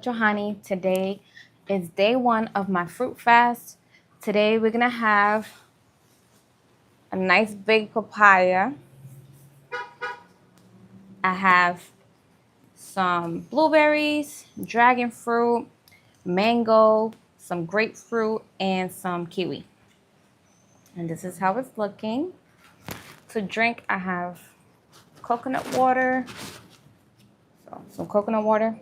Johanny. Today is day one of my fruit fast. Today we're gonna have a nice big papaya. I have some blueberries, dragon fruit, mango, some grapefruit, and some kiwi. And this is how it's looking. To drink, I have coconut water. So some coconut water.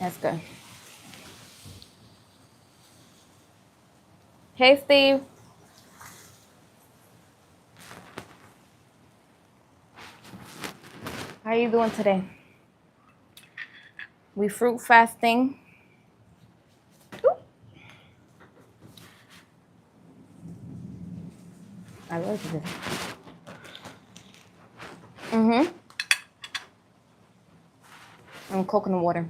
That's good. Hey, Steve. How you doing today? We fruit fasting. Ooh. I love this. And coconut water.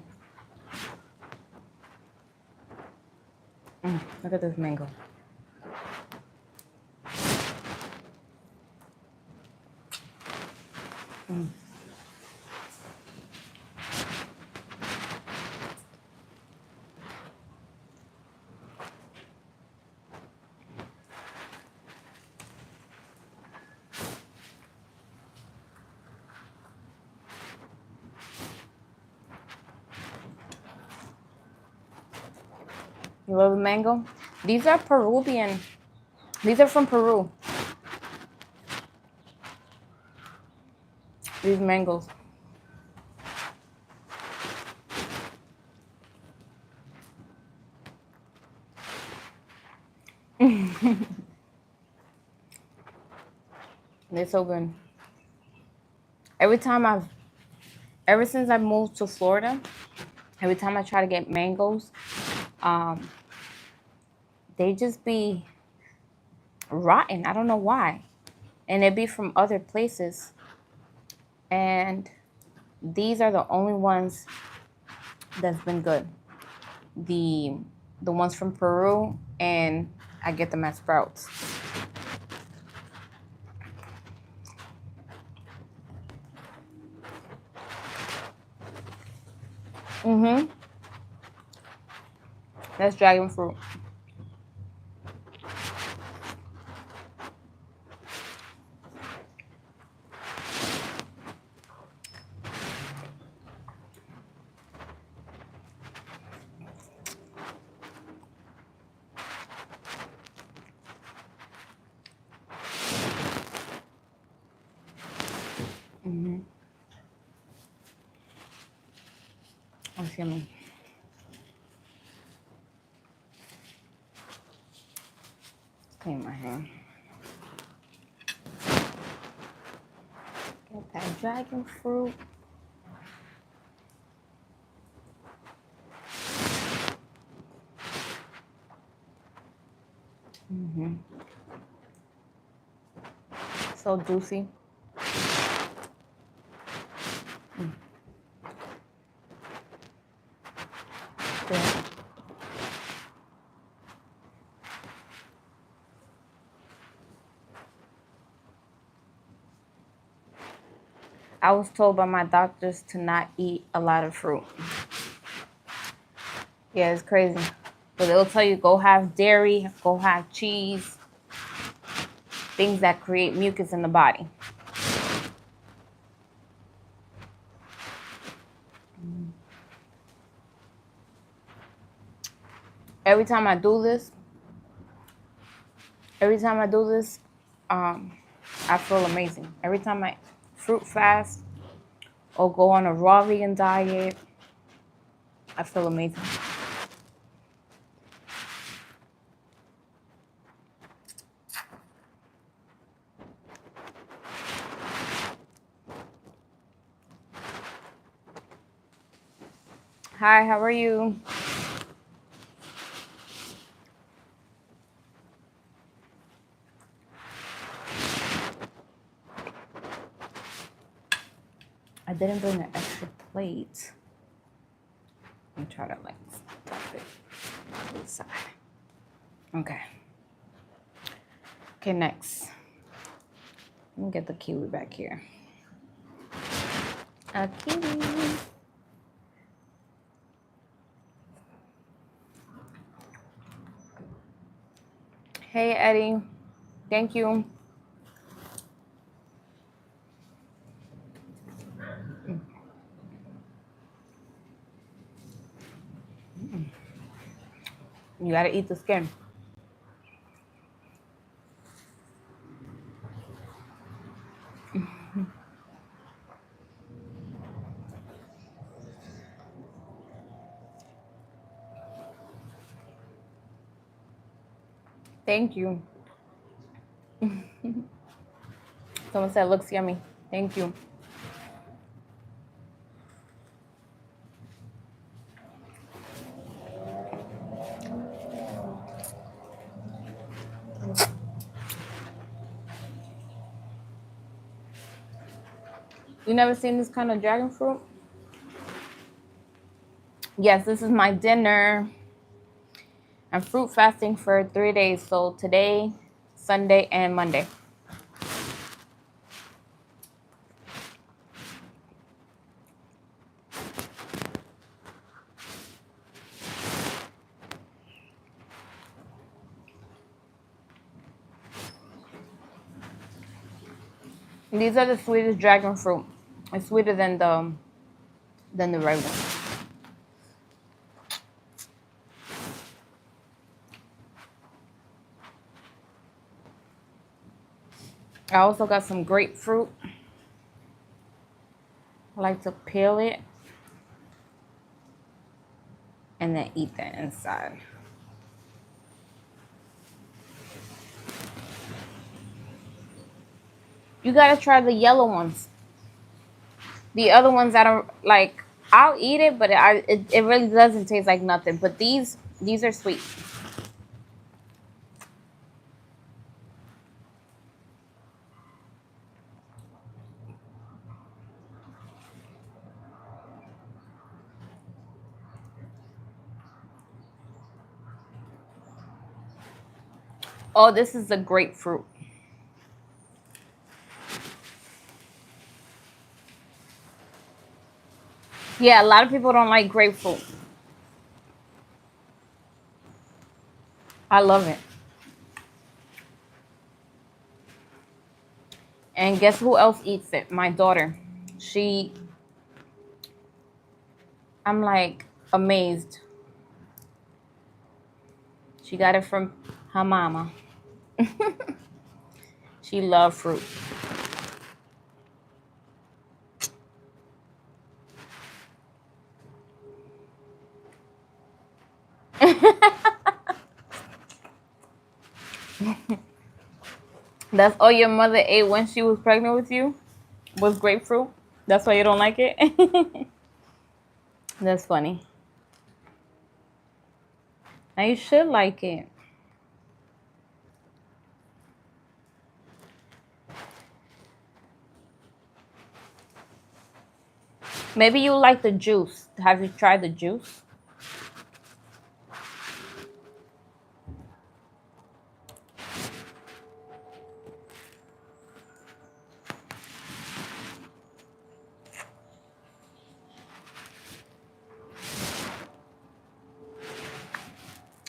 Look at this mango. You love the mango? These are Peruvian. These are from Peru. These mangoes. They're so good. Ever since I moved to Florida, every time I try to get mangoes, they just be rotten. I don't know why. And they be from other places. And these are the only ones that's been good. The ones from Peru, and I get them at Sprouts. That's dragon fruit. That's yummy. Clean my hair. Get that dragon fruit. So juicy. Good. I was told by my doctors to not eat a lot of fruit. Yeah, it's crazy. But they'll tell you go have dairy, go have cheese, things that create mucus in the body. Every time I do this, I feel amazing. Every time I fruit fast or go on a raw vegan diet, I feel amazing. Hi, how are you? I didn't bring an extra plate. Let me try to like stop it to the side. Okay. Okay, next. Let me get the kiwi back here. A kiwi. Hey, Eddie. Thank you. You gotta eat the skin. Thank you. Someone said looks yummy. Thank you. You never seen this kind of dragon fruit? Yes, this is my dinner. I'm fruit fasting for 3 days. So today, Sunday, and Monday. These are the sweetest dragon fruit. It's sweeter than the red one. I also got some grapefruit. I like to peel it and then eat the inside. You gotta try the yellow ones. The other ones that are like, I'll eat it, but it really doesn't taste like nothing. But these are sweet. Oh, this is the grapefruit. Yeah, a lot of people don't like grapefruit. I love it. And guess who else eats it? My daughter. I'm like amazed. She got it from her mama. She loves fruit. That's all your mother ate when she was pregnant with you? Was grapefruit? That's why you don't like it? That's funny. Now you should like it. Maybe you like the juice. Have you tried the juice?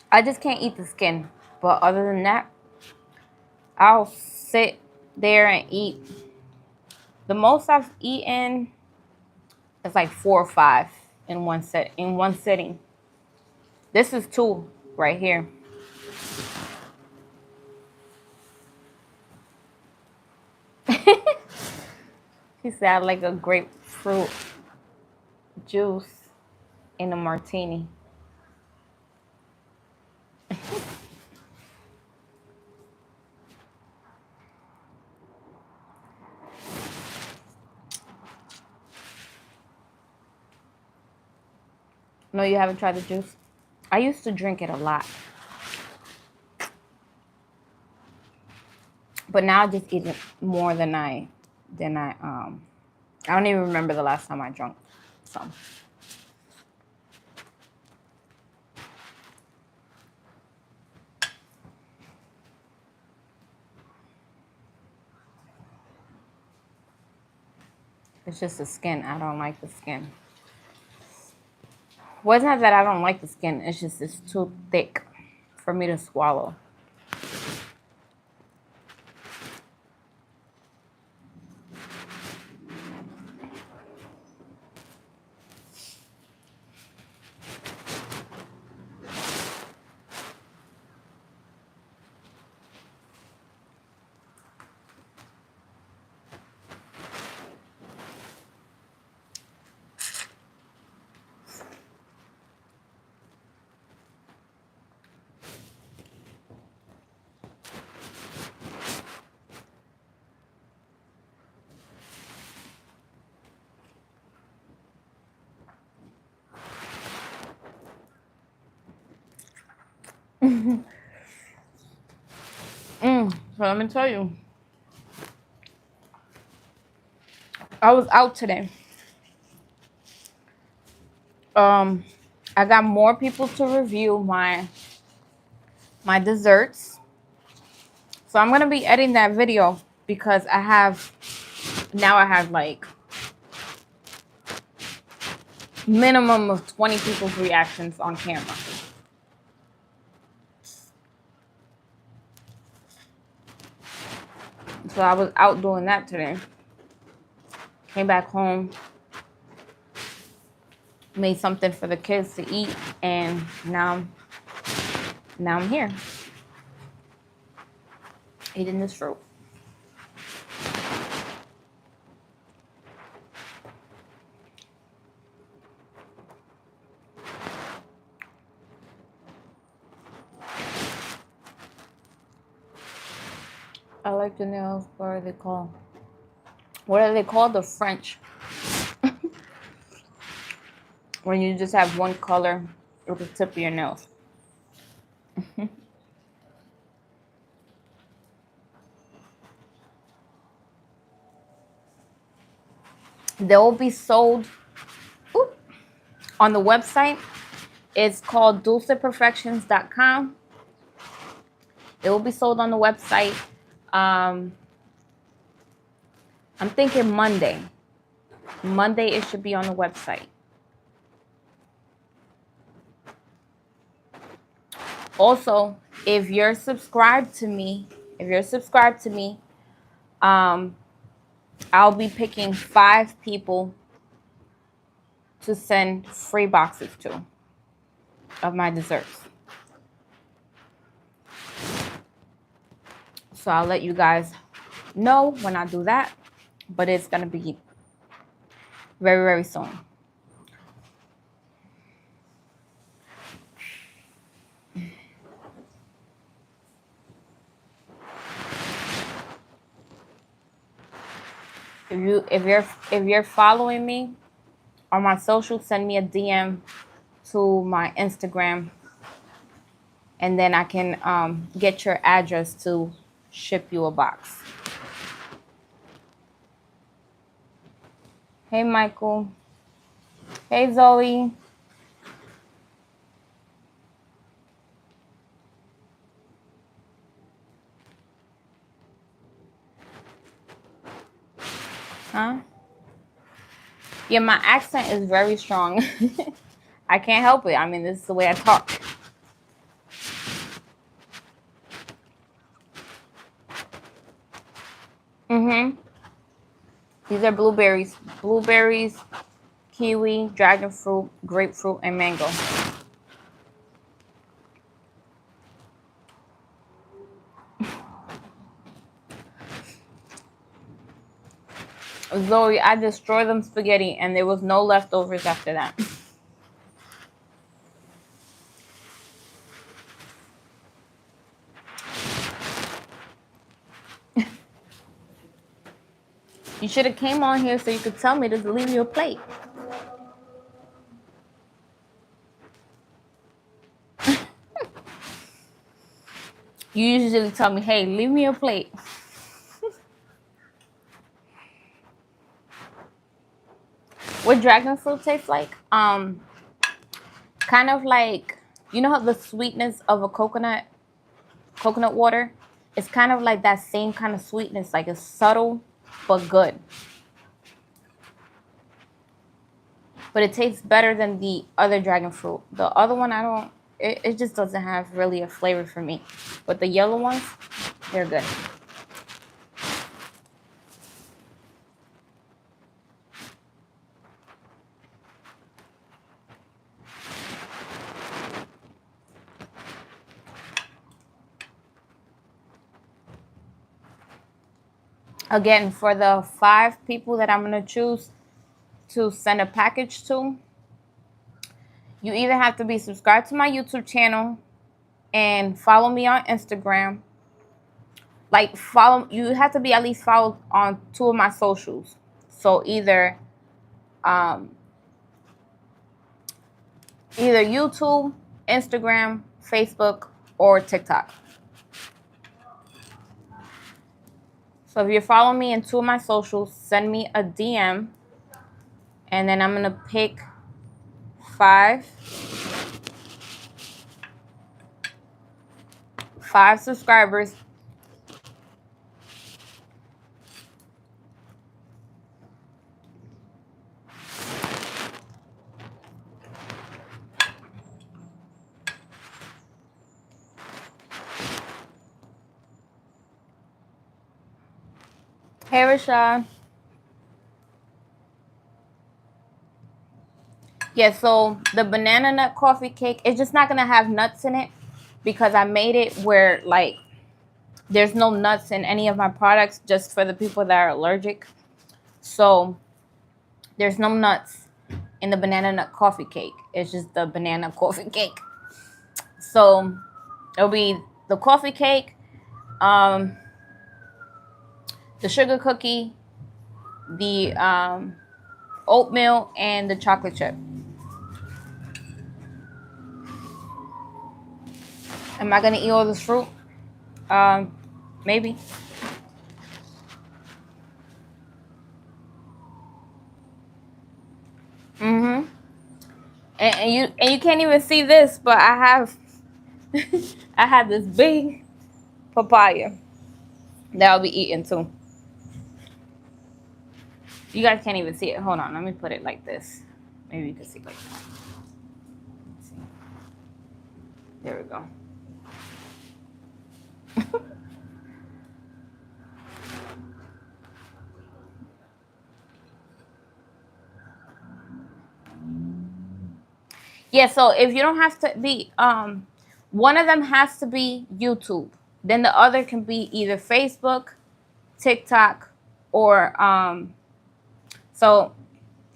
I just can't eat the skin. But other than that, I'll sit there and eat. The most I've eaten is like 4 or 5 in one sitting. This is 2 right here. She said I like a grapefruit juice in a martini. No, you haven't tried the juice? I used to drink it a lot. But now I just eat it more than I don't even remember the last time I drank some. It's just the skin. I don't like the skin. Well, it's not that I don't like the skin. It's just it's too thick for me to swallow. So let me tell you, I was out today. I got more people to review my desserts. So I'm gonna be editing that video because I have like minimum of 20 people's reactions on camera. So I was out doing that today. Came back home, made something for the kids to eat, and now I'm here eating this fruit. I like the nails. What are they called? What are they called? The French. When you just have one color with the tip of your nails. They will be sold on the website. It's called dulceperfections.com. It will be sold on the website. I'm thinking Monday. Monday it should be on the website. Also, if you're subscribed to me, I'll be picking 5 people to send free boxes to of my desserts. So I'll let you guys know when I do that, but it's gonna be very, very soon. If you're following me on my social, send me a DM to my Instagram, and then I can get your address to ship you a box. Hey, Michael. Hey, Zoe. Huh? Yeah, my accent is very strong. I can't help it. I mean, this is the way I talk. These are blueberries. Blueberries, kiwi, dragon fruit, grapefruit, and mango. Zoe, I destroyed them spaghetti and there was no leftovers after that. You should have came on here so you could tell me to leave you a plate. You usually tell me, hey, leave me a plate. What dragon fruit tastes like? Kind of like, you know how the sweetness of a coconut water? It's kind of like that same kind of sweetness. Like it's subtle, but good. but it tastes better than the other dragon fruit. The other one, I don't, it just doesn't have really a flavor for me. But the yellow ones, they're good. Again, for the 5 people that I'm going to choose to send a package to, you either have to be subscribed to my YouTube channel and follow me on Instagram. Like, you have to be at least followed on 2 of my socials. So either YouTube, Instagram, Facebook, or TikTok. So if you're following me in 2 of my socials, send me a DM, and then I'm going to pick 5 subscribers. Hey, Rashad. Yeah, so the banana nut coffee cake, it's just not going to have nuts in it because I made it where, like, there's no nuts in any of my products, just for the people that are allergic. So there's no nuts in the banana nut coffee cake. It's just the banana coffee cake. So it'll be the coffee cake, the sugar cookie, the oatmeal, and the chocolate chip. Am I gonna eat all this fruit? Maybe. Mm-hmm. And you can't even see this, but I have I have this big papaya that I'll be eating too. You guys can't even see it. Hold on, let me put it like this. Maybe you can see like that. Let's see. There we go. Yeah, so if you don't have to be, one of them has to be YouTube. Then the other can be either Facebook, TikTok, or so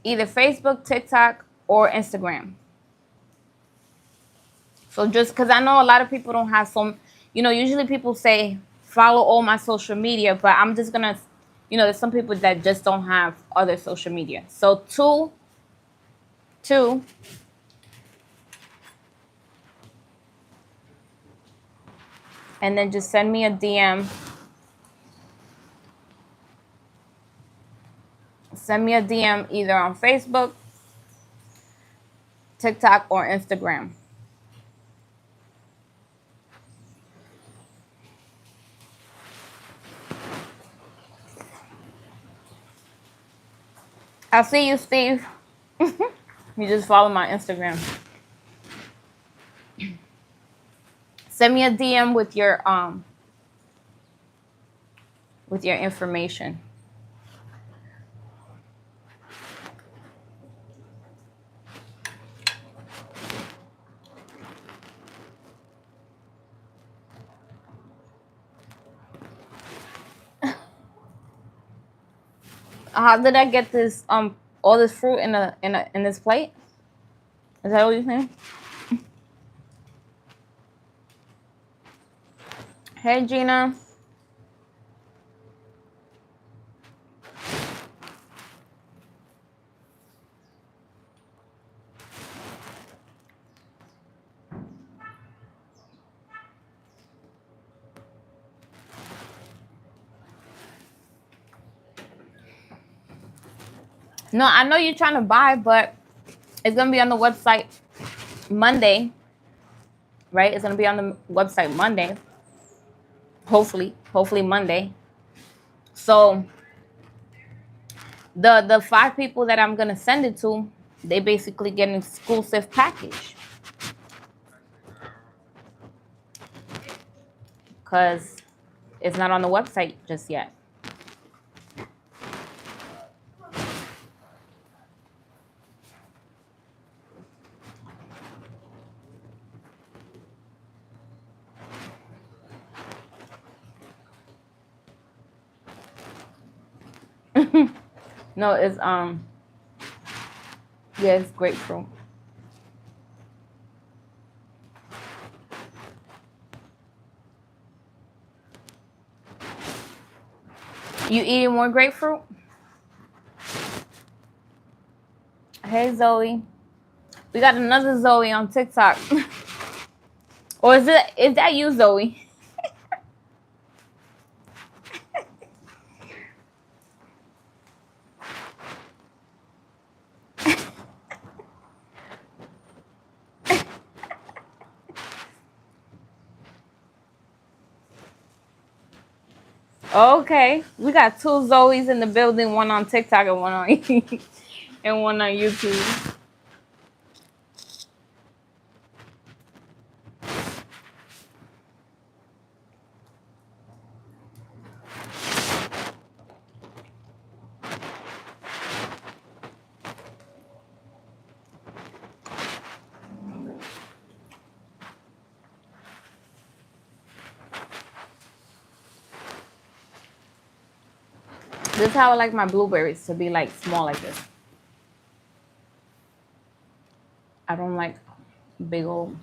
either Facebook, TikTok, or Instagram. So just because I know a lot of people don't have some, usually people say follow all my social media, but I'm just gonna, there's some people that just don't have other social media. So two, and then just send me a DM. Send me a DM either on Facebook, TikTok, or Instagram. I'll see you, Steve. You just follow my Instagram. Send me a DM with your information. How did I get this all this fruit in this plate? Is that what you're saying? Hey, Gina. No, I know you're trying to buy, but it's gonna be on the website Monday, right? It's gonna be on the website Monday. Hopefully Monday. So the 5 people that I'm gonna send it to, They basically get an exclusive package because it's not on the website just yet. No, it's yeah, it's grapefruit. You eating more grapefruit? Hey Zoe. We got another Zoe on TikTok. Or is that you, Zoe? Okay. We got two Zoes in the building, one on TikTok and one on and one on YouTube. This is how I like my blueberries, to be like small like this. I don't like big old,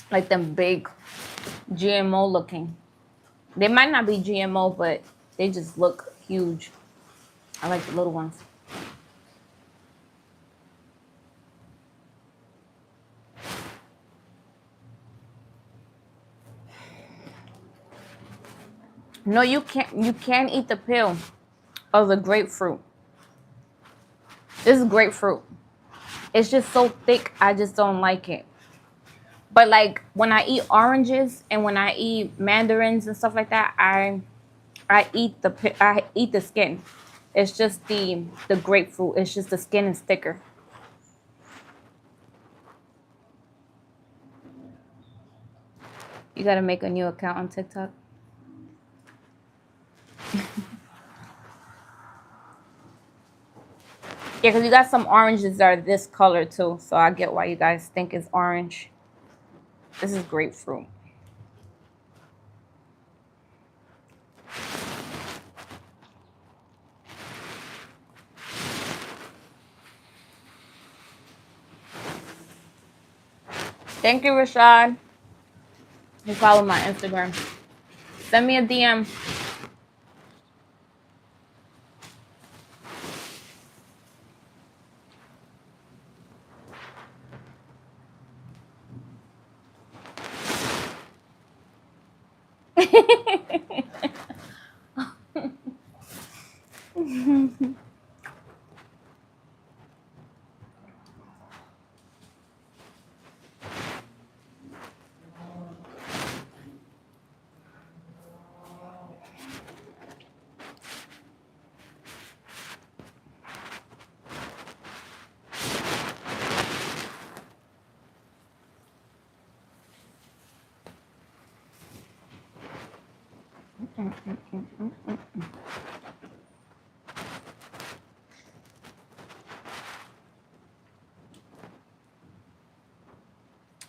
like them big GMO looking. They might not be GMO, but they just look huge. I like the little ones. No, you can't. You can't eat the peel of the grapefruit. This is grapefruit. It's just so thick. I just don't like it. But like when I eat oranges and when I eat mandarins and stuff like that, I eat the skin. It's just the grapefruit. It's just the skin is thicker. You gotta make a new account on TikTok. Yeah, because you got some oranges that are this color too. So I get why you guys think it's orange. This is grapefruit. Thank you, Rashad. You follow my Instagram. Send me a DM.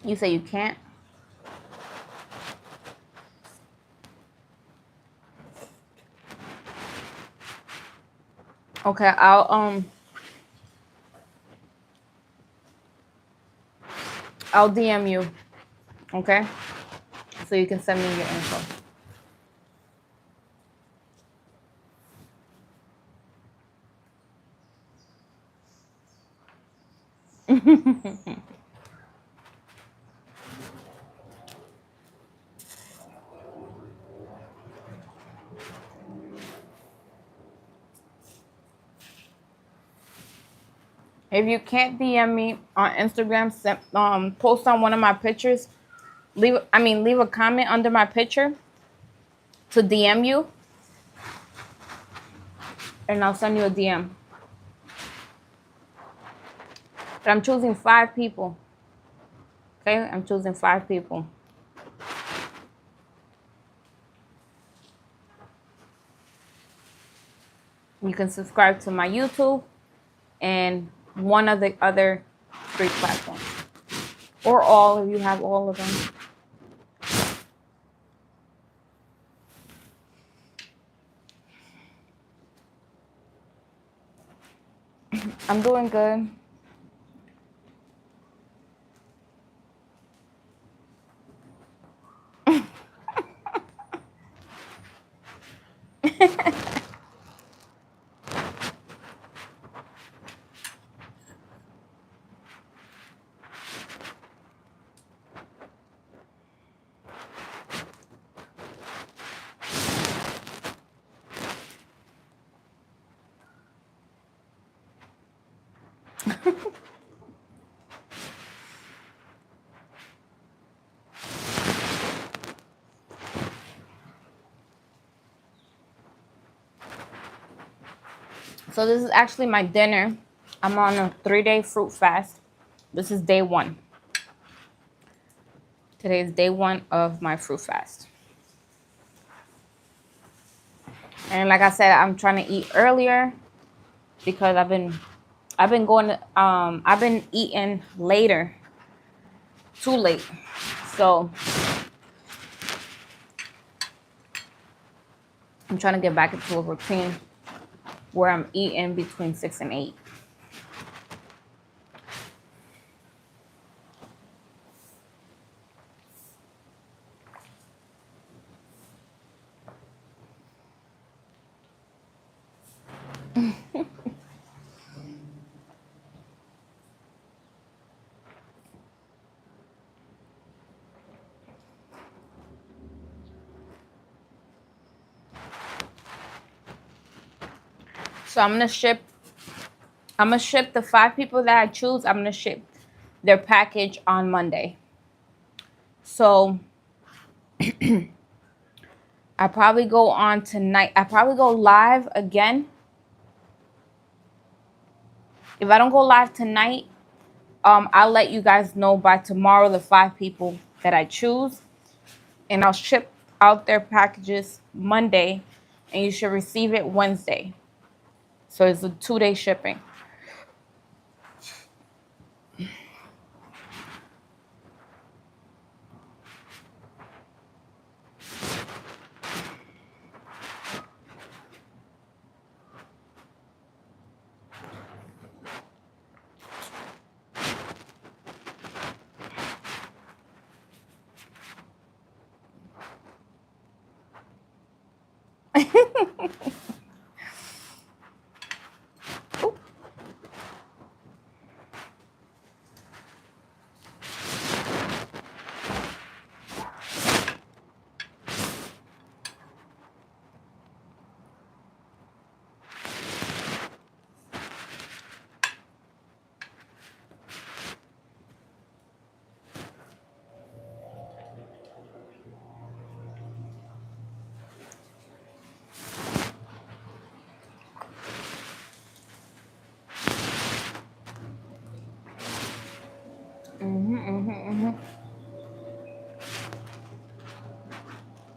You say you can't? Okay, I'll DM you. Okay? So you can send me your info. If you can't DM me on Instagram, post on one of my pictures. Leave a comment under my picture to DM you, and I'll send you a DM. But I'm choosing 5 people. Okay, I'm choosing 5 people. You can subscribe to my YouTube and one of the other 3 platforms. Or all if you have all of them. I'm doing good. So this is actually my dinner. I'm on a 3-day fruit fast. This is day 1. Today is day 1 of my fruit fast. And like I said, I'm trying to eat earlier because I've been eating later. Too late. So I'm trying to get back into a routine where I'm eating between 6 and 8. So I'm gonna ship the 5 people that I choose. I'm gonna ship their package on Monday. So I probably go on tonight. I probably go live again. If I don't go live tonight, I'll let you guys know by tomorrow the 5 people that I choose, and I'll ship out their packages Monday, and you should receive it Wednesday. So it's a 2-day shipping.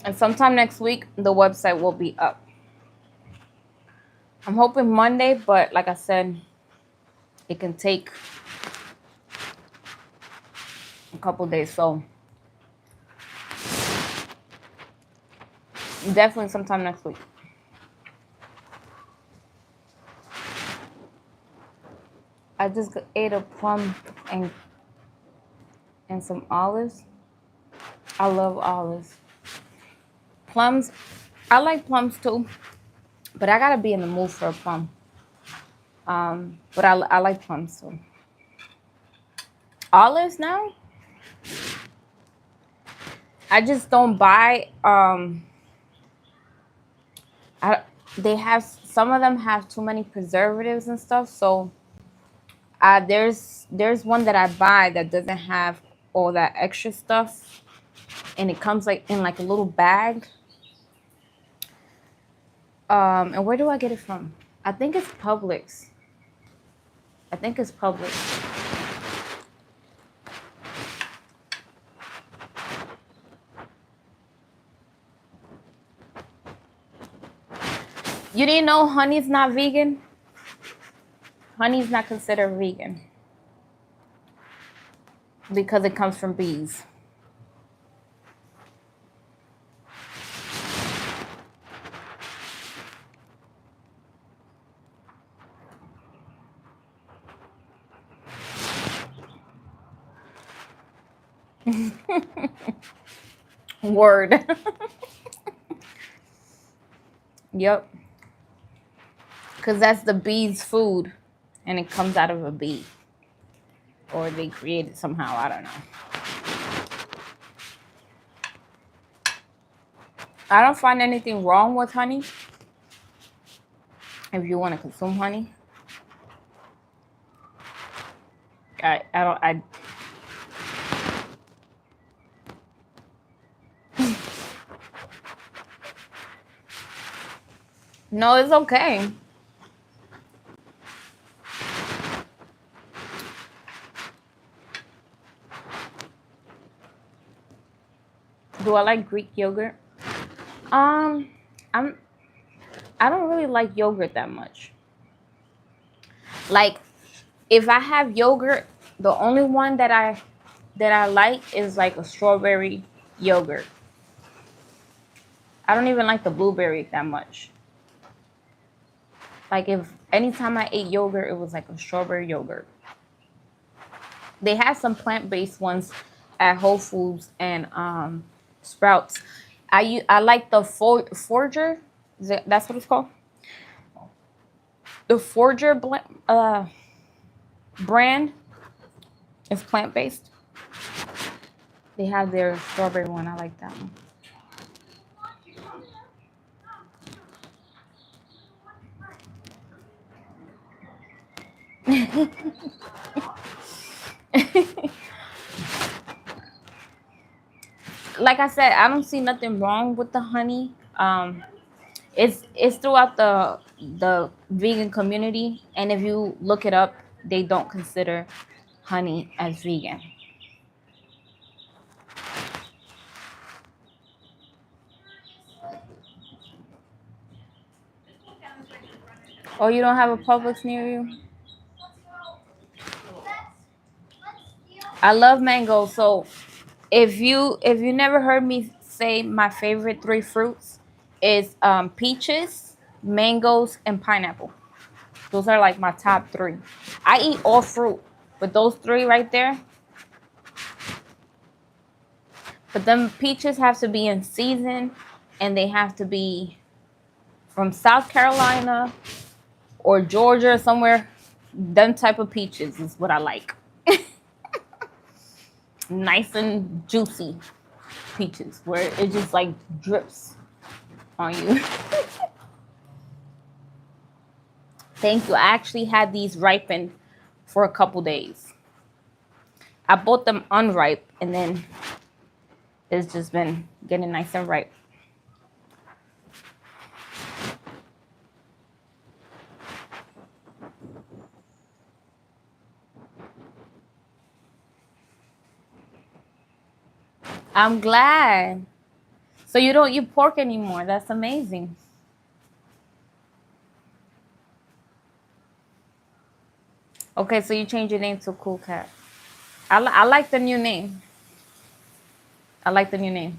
And sometime next week, the website will be up. I'm hoping Monday, but like I said, it can take a couple days. So definitely sometime next week. I just ate a plum and some olives. I love olives. Plums, I like plums too, but I gotta be in the mood for a plum. But I like plums too. Olives now, I just don't buy. They have, some of them have too many preservatives and stuff. So there's one that I buy that doesn't have all that extra stuff, and it comes like in like a little bag. And where do I get it from? I think it's Publix. I think it's Publix. You didn't know honey's not vegan? Honey's not considered vegan because it comes from bees. Word. Yep. Because that's the bee's food and it comes out of a bee. Or they create it somehow. I don't know. I don't find anything wrong with honey. If you want to consume honey, I don't. No, it's okay. Do I like Greek yogurt? Um, I'm. I don't really like yogurt that much. Like, if I have yogurt, the only one that I like is like a strawberry yogurt. I don't even like the blueberry that much. Like, if anytime I ate yogurt, it was like a strawberry yogurt. They have some plant-based ones at Whole Foods and Sprouts. I like the Forger. That's what it's called. The Forger brand is plant-based. They have their strawberry one. I like that one. Like I said, I don't see nothing wrong with the honey. It's throughout the vegan community, and if you look it up, they don't consider honey as vegan. Oh, you don't have a Publix near you? I love mango. So if you never heard me say my favorite three fruits is peaches, mangoes, and pineapple. Those are like my top three. I eat all fruit, but those three right there. But them peaches have to be in season, and they have to be from South Carolina or Georgia or somewhere. Them type of peaches is what I like. Nice and juicy peaches where it just like drips on you. Thank you. I actually had these ripened for a couple days. I bought them unripe and then it's just been getting nice and ripe. I'm glad. So you don't eat pork anymore. That's amazing. Okay, so you change your name to Cool Cat. I like the new name. I like the new name.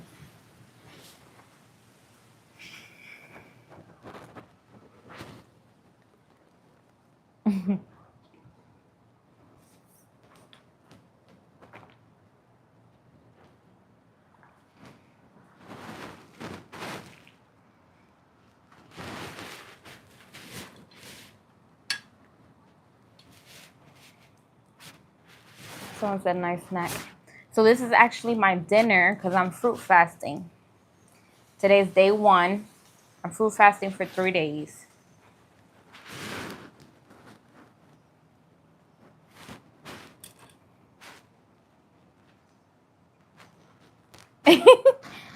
Someone said nice snack. So this is actually my dinner because I'm fruit fasting. Today's day 1. I'm fruit fasting for 3 days.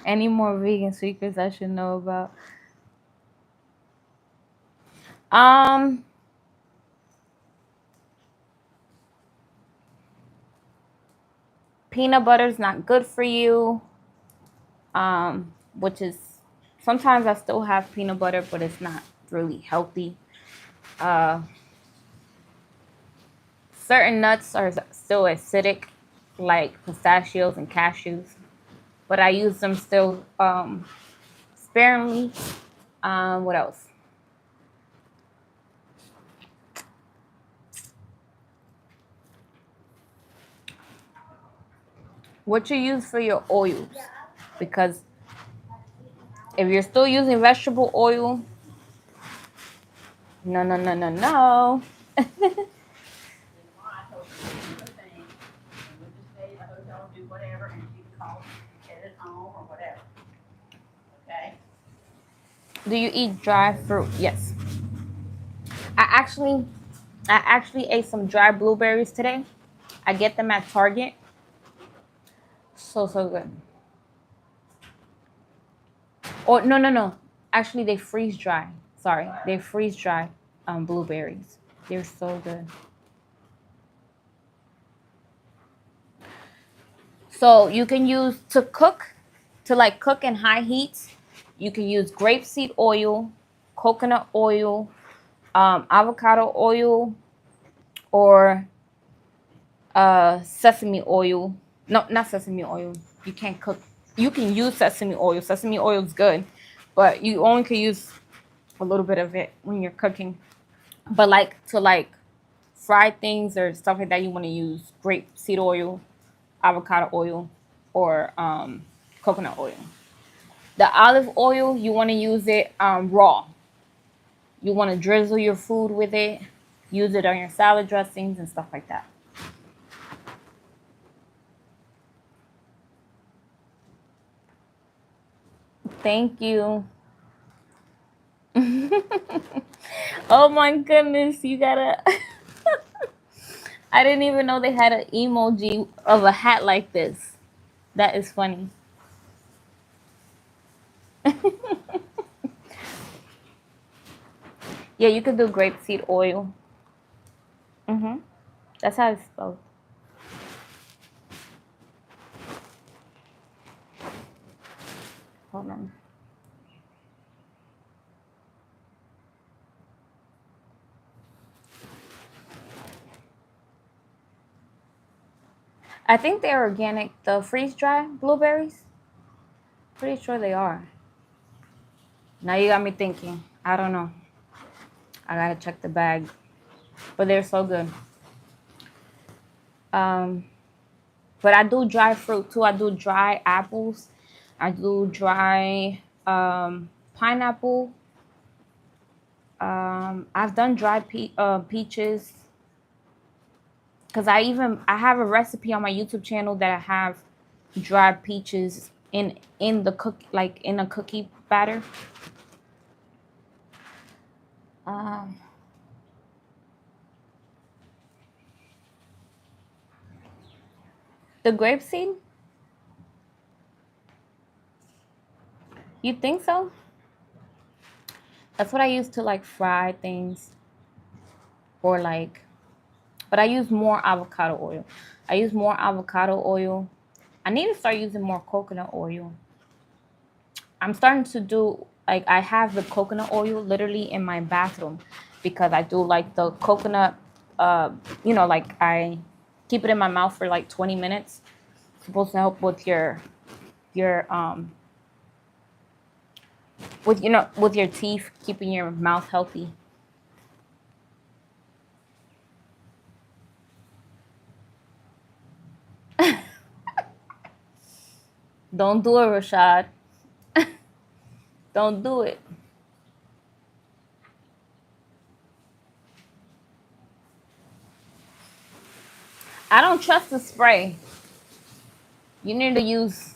Any more vegan secrets I should know about? Um, Peanut butter is not good for you. Which is sometimes I still have peanut butter, but it's not really healthy. Certain nuts are still acidic, like pistachios and cashews, but I use them still sparingly. What else? What you use for your oils, because if you're still using vegetable oil, no, no, no, no, no. Do you eat dry fruit? Yes. I actually I actually ate some dry blueberries today. I get them at Target. So so good. Or no no no. Actually they freeze dry. Sorry. They freeze dry blueberries. They're so good. So you can use to cook, to like cook in high heat. You can use grapeseed oil, coconut oil, avocado oil, or sesame oil. No, not sesame oil. You can't cook. You can use sesame oil. Sesame oil is good, but you only can use a little bit of it when you're cooking. But like to like fry things or stuff like that, you want to use grapeseed oil, avocado oil, or coconut oil. The olive oil, you want to use it raw. You want to drizzle your food with it, use it on your salad dressings and stuff like that. Thank you. Oh my goodness, you gotta. I didn't even know they had an emoji of a hat like this. That is funny. Yeah, you could do grapeseed oil. Mm-hmm. That's how it's spelled. Hold on. I think they're organic. The freeze dry blueberries. Pretty sure they are. Now you got me thinking. I don't know. I gotta check the bag. But they're so good. Um, but I do dry fruit too. I do dry apples. I do dry pineapple. I've done dry peaches. Cause I have a recipe on my YouTube channel that I have dried peaches in the cook like in a cookie batter. Um, the grape seed. You think so? That's what I use to like fry things or like, but I use more avocado oil. I use more avocado oil. I need to start using more coconut oil. I'm starting to do like I have the coconut oil literally in my bathroom because I do like the coconut like I keep it in my mouth for like 20 minutes. It's supposed to help with your with your teeth, keeping your mouth healthy. Don't do it, Rashad. Don't do it. I don't trust the spray. You need to use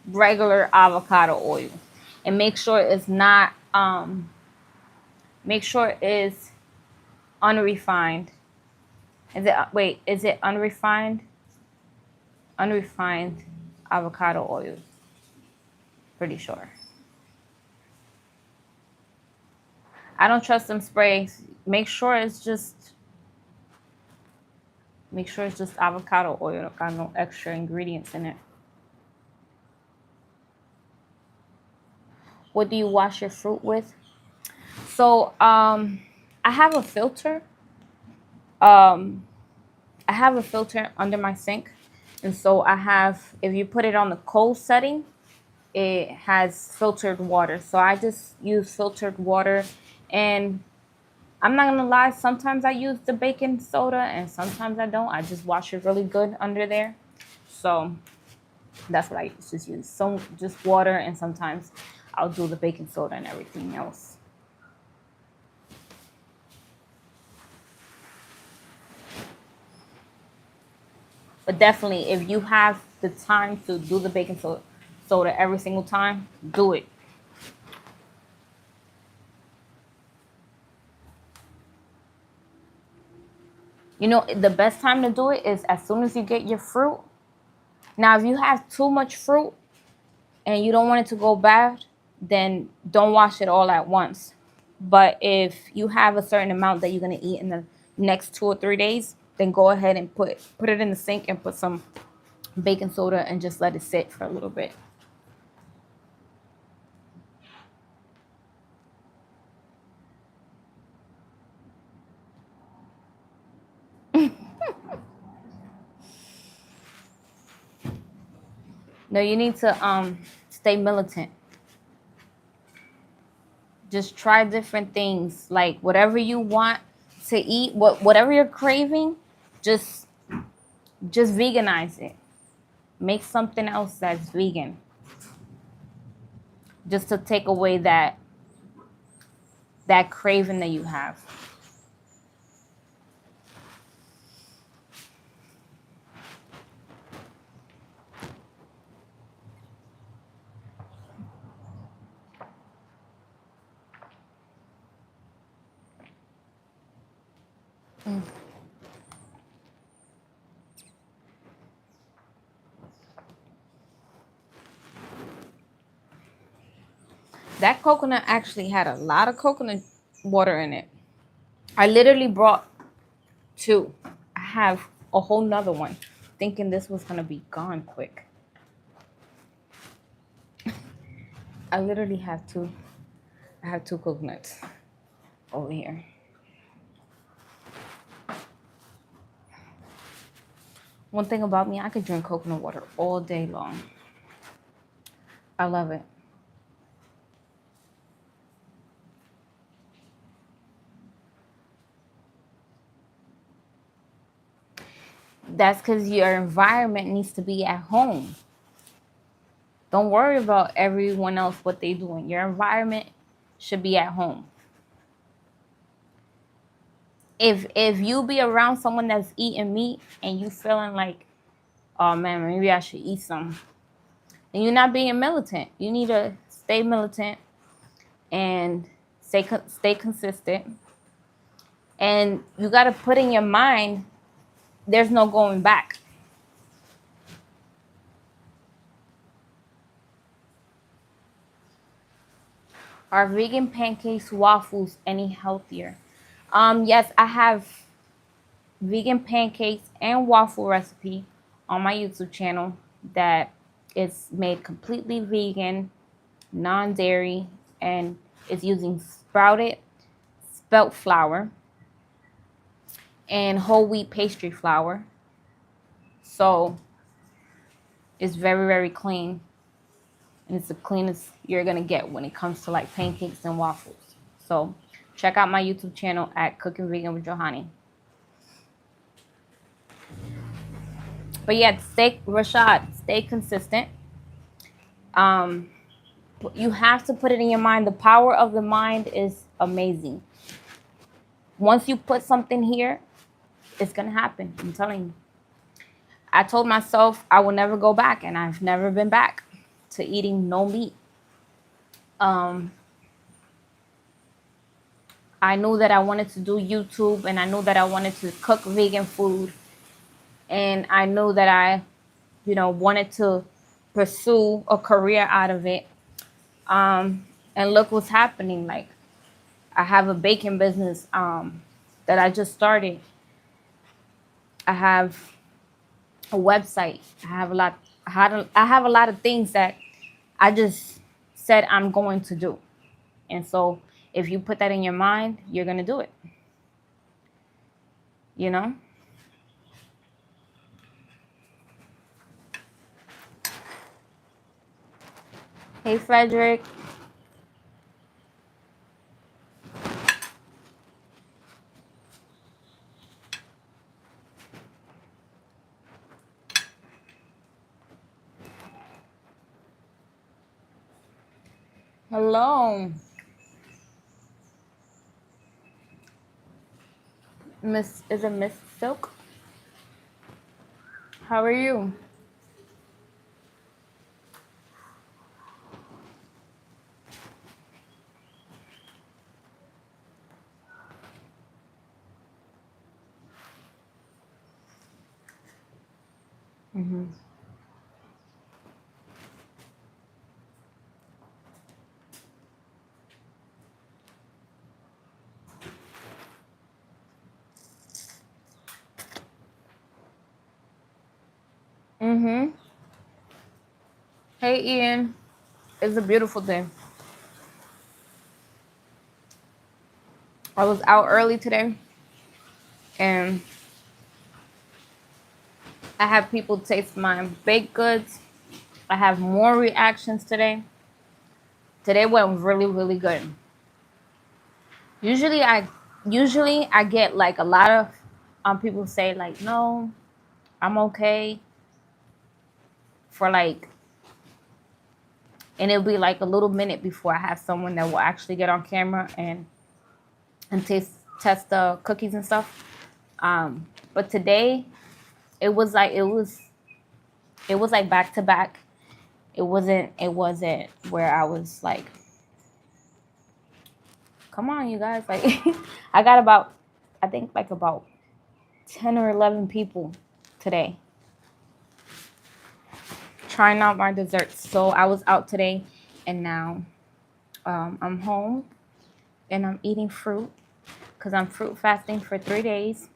regular avocado oil and make sure it's not make sure it's unrefined. Is it unrefined? Unrefined avocado oil. Pretty sure. I don't trust them sprays. Make sure it's just avocado oil. Got no extra ingredients in it. What do you wash your fruit with? So I have a filter. Um, I have a filter under my sink, and so I have. If you put it on the cold setting, it has filtered water. So I just use filtered water, and I'm not gonna lie. Sometimes I use the baking soda, and sometimes I don't. I just wash it really good under there. So that's what I just use. So just water, and sometimes I'll do the baking soda and everything else. But definitely, if you have the time to do the baking soda every single time, do it. You know, the best time to do it is as soon as you get your fruit. Now, if you have too much fruit and you don't want it to go bad, then don't wash it all at once. But if you have a certain amount that you're gonna eat in the next 2 or 3 days, then go ahead and put it in the sink and put some baking soda and just let it sit for a little bit. No, you need to stay militant. Just try different things, like whatever you want to eat, whatever you're craving, just just veganize it. Make something else that's vegan, just to take away that craving that you have. That coconut actually had a lot of coconut water in it. I literally brought two. I have a whole nother one, thinking this was gonna be gone quick. I literally have two. I have two coconuts over here. One thing about me, I could drink coconut water all day long. I love it. That's because your environment needs to be at home. Don't worry about everyone else, what they doing. Your environment should be at home. If you be around someone that's eating meat and you feeling like, oh man, maybe I should eat some, then you're not being militant. You need to stay militant and stay consistent. And you got to put in your mind, there's no going back. Are vegan pancakes waffles any healthier? Yes, I have vegan pancakes and waffle recipe on my YouTube channel that is made completely vegan, non-dairy, and it's using spelt flour and whole wheat pastry flour. So it's very, very clean. And it's the cleanest you're gonna get when it comes to like pancakes and waffles. So check out my YouTube channel at Cooking Vegan with Johanny. But yeah, stay consistent. Um, you have to put it in your mind. The power of the mind is amazing. Once you put something here, it's gonna happen. I'm telling you. I told myself I will never go back, and I've never been back to eating no meat. Um, I knew that I wanted to do YouTube, and I knew that I wanted to cook vegan food, and I knew that I, wanted to pursue a career out of it. And look what's happening. Like, I have a baking business that I just started. I have a website. I have a lot. I have a lot of things that I just said I'm going to do. And so If you put that in your mind, you're going to do it. You know? Hey, Frederick. Hello. Is it Miss Silk? How are you? Mm-hmm. Mm-hmm. Hey, Ian. It's a beautiful day. I was out early today, and I had people taste my baked goods. I have more reactions today. Today went really, really good. Usually I get like a lot of people say like, no, I'm okay for like, and it'll be like a little minute before I have someone that will actually get on camera and test the cookies and stuff. But today it was like back to back. It wasn't where I was like, come on, you guys. Like I got about, I think like about 10 or 11 people today trying out my desserts. So I was out today, and now I'm home and I'm eating fruit because I'm fruit fasting for 3 days.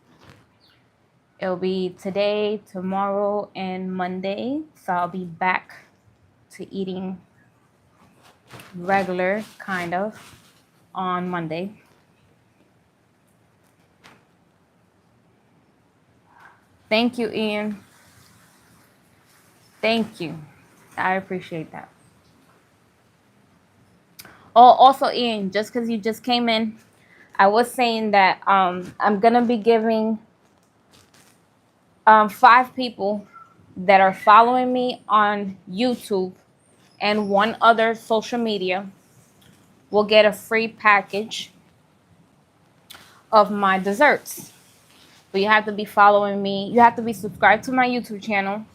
It'll be today, tomorrow, and Monday. So I'll be back to eating regular, kind of, on Monday. Thank you, Ian. Thank you. I appreciate that. Oh, also, Ian, just because you just came in, I was saying that I'm gonna be giving 5 people that are following me on YouTube and one other social media will get a free package of my desserts. But you have to be following me. You have to be subscribed to my YouTube channel,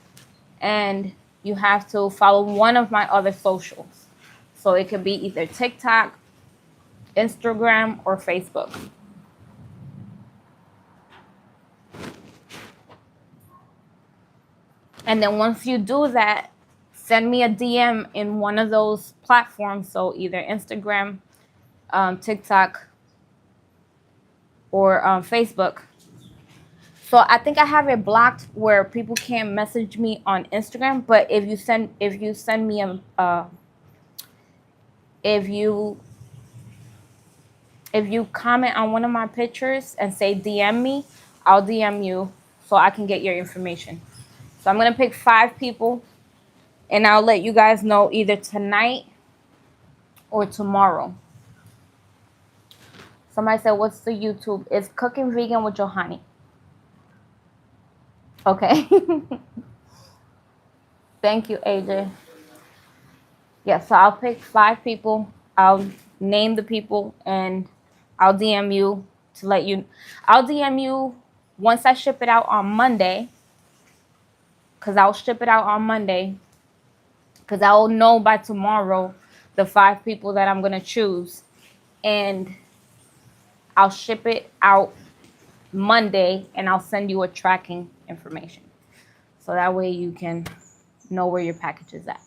and you have to follow one of my other socials. So it could be either TikTok, Instagram, or Facebook. And then once you do that, send me a DM in one of those platforms. So either Instagram, TikTok, or Facebook. So I think I have it blocked where people can't message me on Instagram. But if you send me if you comment on one of my pictures and say DM me, I'll DM you so I can get your information. So I'm gonna pick 5 people, and I'll let you guys know either tonight or tomorrow. Somebody said, "What's the YouTube?" It's Cooking Vegan with Johanny. Okay. Thank you, AJ. Yeah, so I'll pick 5 people. I'll name the people, and I'll DM you to let you. I'll DM you once I ship it out on Monday, because I'll ship it out on Monday, because I'll know by tomorrow the 5 people that I'm going to choose, and I'll ship it out Monday, and I'll send you a tracking information. So that way you can know where your package is at.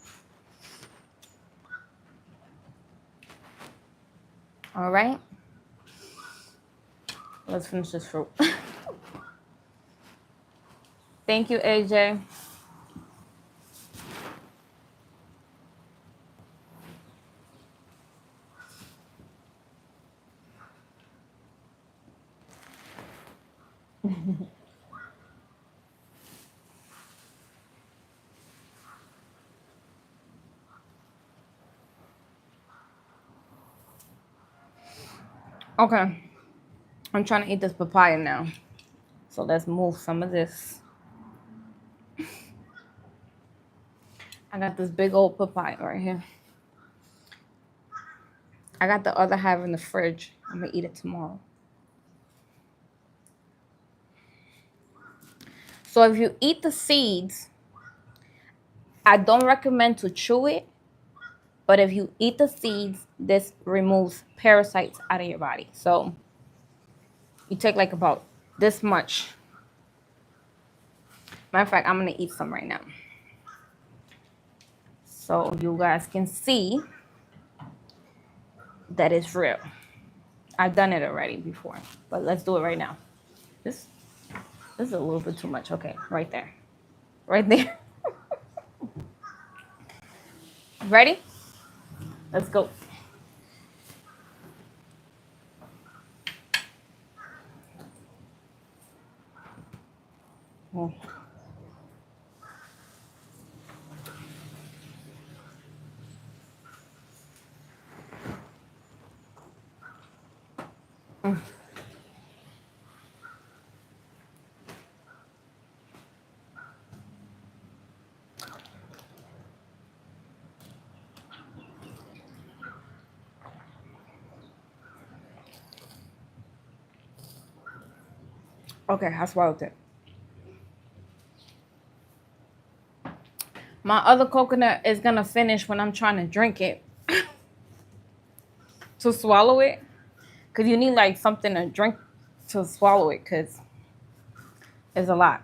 All right. Let's finish this fruit. Thank you, AJ. Okay, I'm trying to eat this papaya now. So let's move some of this. I got this big old papaya right here. I got the other half in the fridge. I'm gonna eat it tomorrow. So if you eat the seeds, I don't recommend to chew it, but if you eat the seeds, this removes parasites out of your body. So you take like about this much. Matter of fact, I'm gonna eat some right now. So you guys can see that it's real. I've done it already before, but let's do it right now. This this is a little bit too much. Okay, right there. Right there. Ready? Let's go. Mm. Mm. Okay, I swallowed it. My other coconut is gonna finish when I'm trying to drink it to swallow it. Cause you need like something to drink to swallow it, cause it's a lot.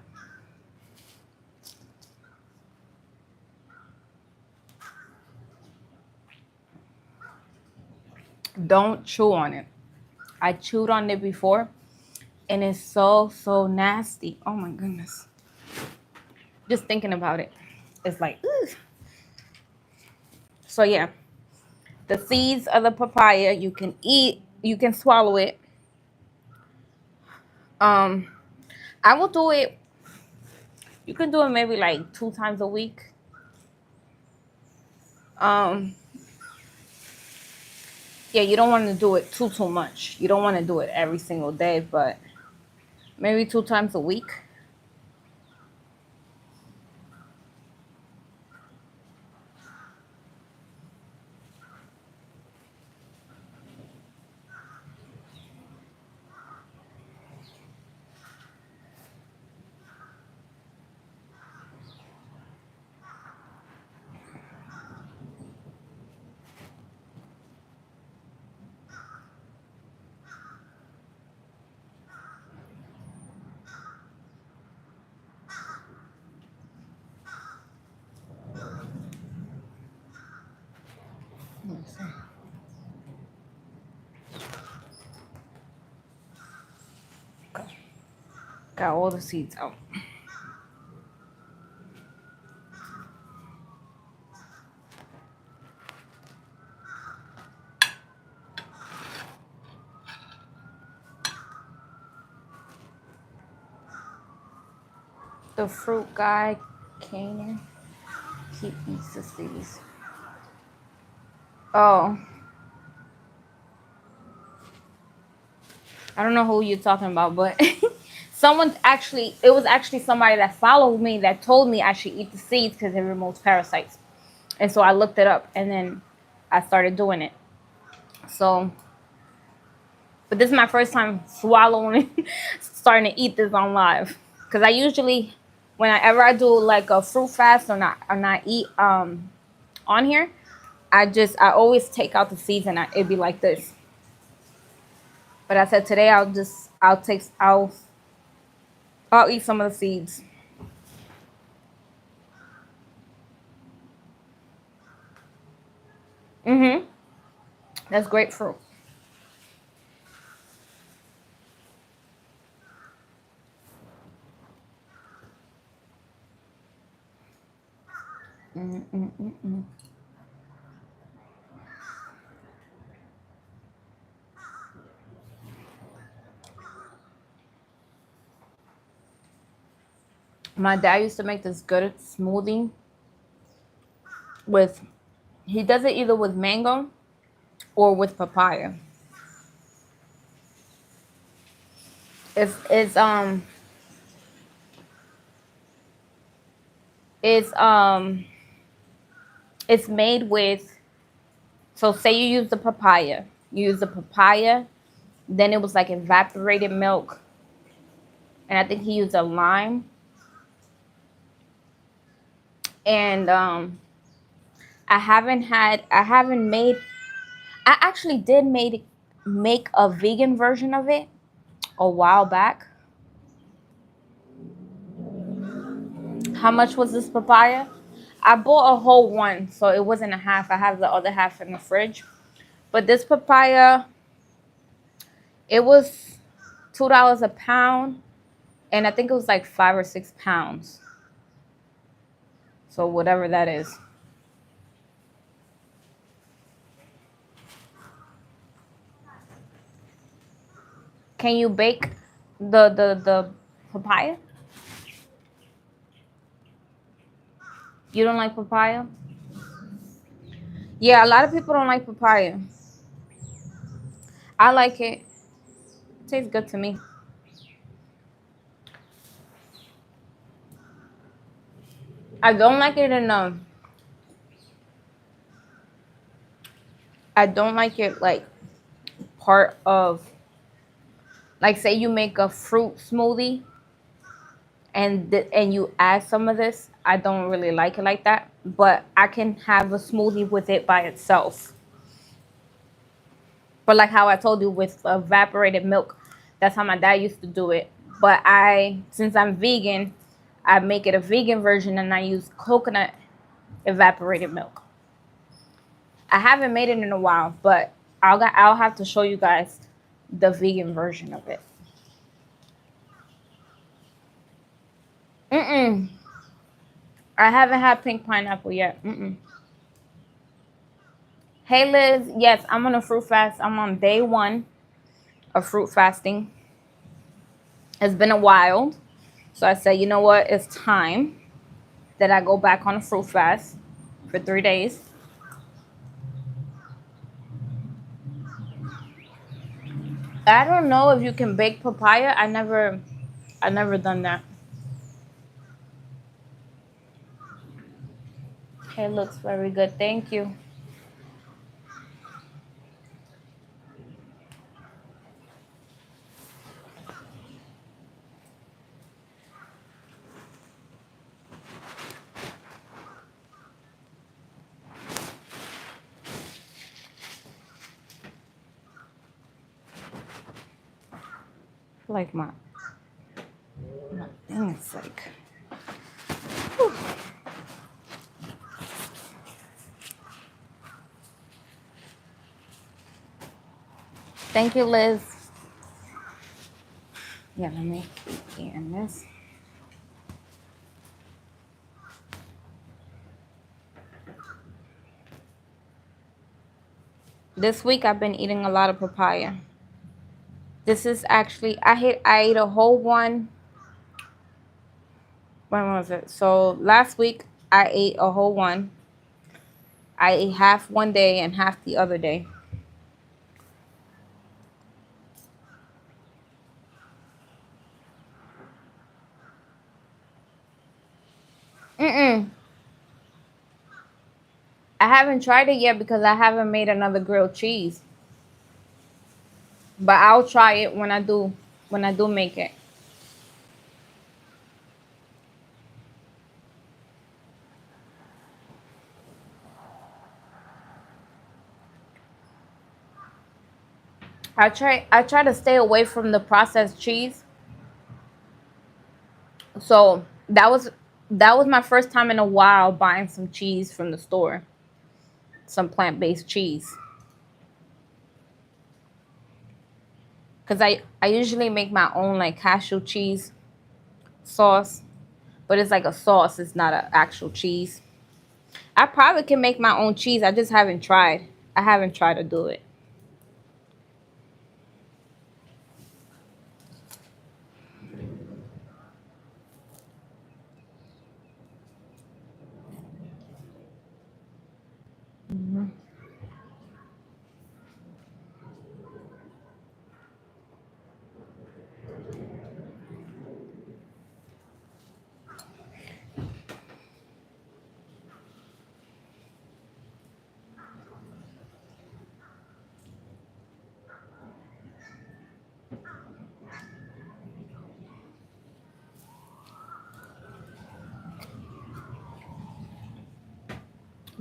Don't chew on it. I chewed on it before and it's so nasty. Oh my goodness. Just thinking about it. It's like, ugh. So yeah. The seeds of the papaya you can eat, you can swallow it. Um, I will do it. You can do it maybe like 2 times a week. Um, yeah, you don't want to do it too much. You don't want to do it every single day, but maybe 2 times a week. Let's see. Okay. Got all the seeds out. The fruit guy came in. He eats the seeds. Oh, I don't know who you're talking about, but it was actually somebody that followed me that told me I should eat the seeds because it removes parasites. And so I looked it up and then I started doing it. So, but this is my first time swallowing, starting to eat this on live. Because I usually, whenever I do like a fruit fast or not eat on here, I always take out the seeds and it'd be like this. But I said today I'll eat some of the seeds. Mm-hmm. That's grapefruit. Mm-mm-mm-mm. My dad used to make this good smoothie with, he does it either with mango or with papaya. It's it's um it's it's made with, so say you use the papaya. You use the papaya, then it was like evaporated milk, and I think he used a lime. And I haven't made, I actually did make a vegan version of it a while back. How much was this papaya? I bought a whole one, so it wasn't a half. I have the other half in the fridge. But this papaya, it was $2 a pound, and I think it was like 5 or 6 pounds. So whatever that is. Can you bake the papaya? You don't like papaya? Yeah, a lot of people don't like papaya. I like it. It tastes good to me. I don't like it enough. I don't like it like part of, like say you make a fruit smoothie and you add some of this. I don't really like it like that, but I can have a smoothie with it by itself. But like how I told you with evaporated milk, that's how my dad used to do it. But since I'm vegan, I make it a vegan version and I use coconut evaporated milk. I haven't made it in a while, but I'll have to show you guys the vegan version of it. Mm-mm. I haven't had pink pineapple yet. Mm-mm. Hey Liz, yes, I'm on a fruit fast. I'm on day 1 of fruit fasting. It's been a while. So I said, you know what? It's time that I go back on a fruit fast for 3 days. I don't know if you can bake papaya. I never done that. It looks very good. Thank you. Like my thing is like. Whew. Thank you, Liz. Yeah, let me keep eating this. This week I've been eating a lot of papaya. This is actually I ate a whole one. When was it? So last week I ate a whole one. I ate half one day and half the other day. Mm-mm. I haven't tried it yet because I haven't made another grilled cheese. But I'll try it when I do make it. I try to stay away from the processed cheese. So that was my first time in a while buying some cheese from the store. Some plant-based cheese. Cause I usually make my own like cashew cheese sauce, but it's like a sauce. It's not an actual cheese. I probably can make my own cheese. I just haven't tried. I haven't tried to do it.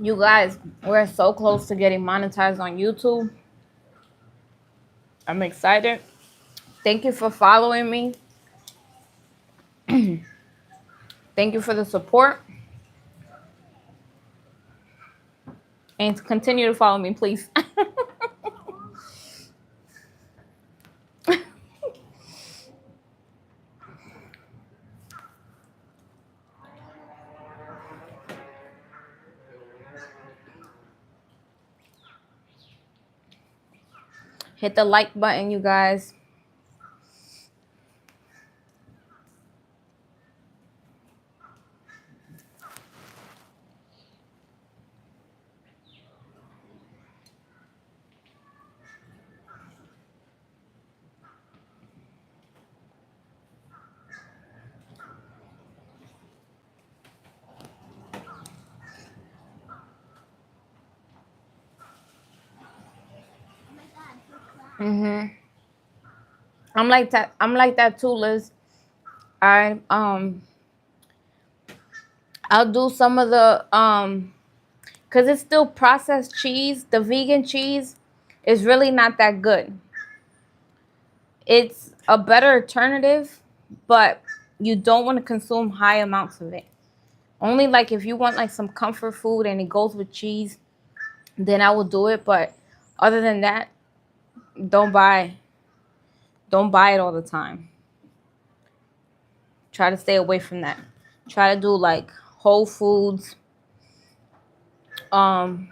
You guys, we're so close to getting monetized on YouTube. I'm excited. Thank you for following me. Thank you for the support. And continue to follow me, please. Hit the like button, you guys. I'm like that. I'm like that too, Liz. I I'll do some of the because it's still processed cheese. The vegan cheese is really not that good. It's a better alternative, but you don't want to consume high amounts of it. Only like if you want like some comfort food and it goes with cheese, then I will do it. But other than that, don't buy it all the time. Try to stay away from that. Try to do like whole foods, um,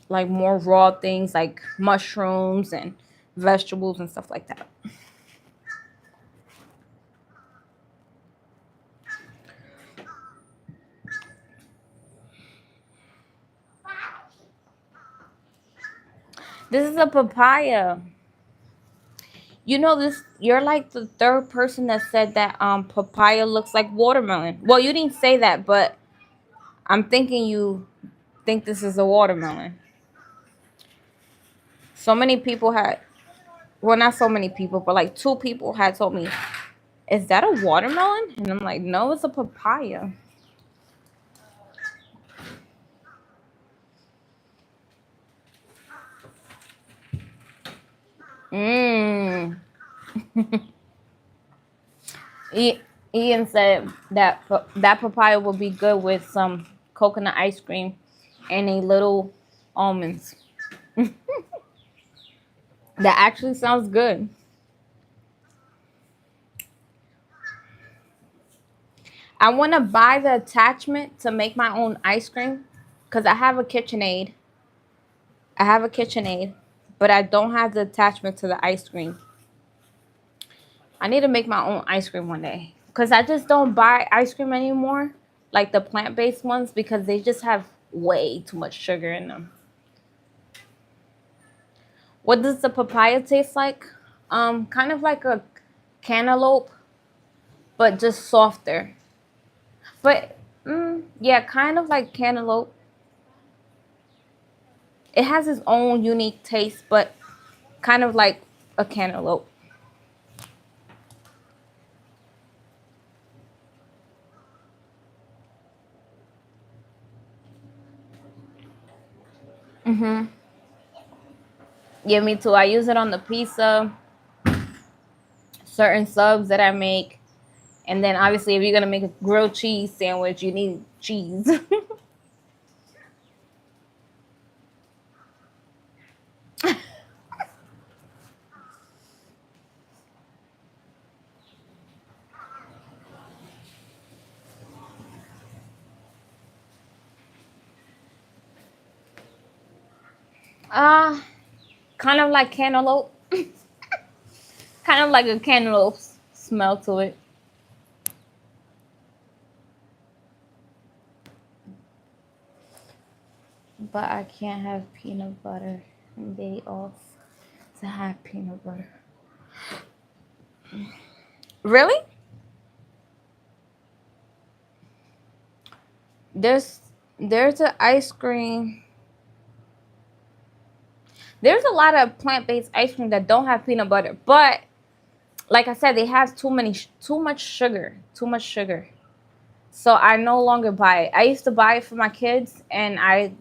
like more raw things like mushrooms and vegetables and stuff like that. This is a papaya. You know this, you're like the third person that said that papaya looks like watermelon. Well, you didn't say that, but I'm thinking you think this is a watermelon. So many people had, well, not so many people, but like two people had told me, is that a watermelon? And I'm like, no, it's a papaya. Mmm. Ian said that that papaya will be good with some coconut ice cream and a little almonds. That actually sounds good. I want to buy the attachment to make my own ice cream because I have a KitchenAid. I have a KitchenAid, but I don't have the attachment to the ice cream. I need to make my own ice cream one day because I just don't buy ice cream anymore, like the plant-based ones, because they just have way too much sugar in them. What does the papaya taste like? Kind of like a cantaloupe, but just softer. But yeah, kind of like cantaloupe. It has its own unique taste, but kind of like a cantaloupe. Yeah, me too. I use it on the pizza, certain subs that I make. And then obviously if you're gonna make a grilled cheese sandwich, you need cheese. uh Kind of like cantaloupe. Kind of like a cantaloupe smell to it. But I can't have peanut butter. They off to have peanut butter. Really? There's there's an ice cream. There's a lot of plant-based ice cream that don't have peanut butter, but like I said, they have too much sugar. Too much sugar. So I no longer buy it. I used to buy it for my kids, and I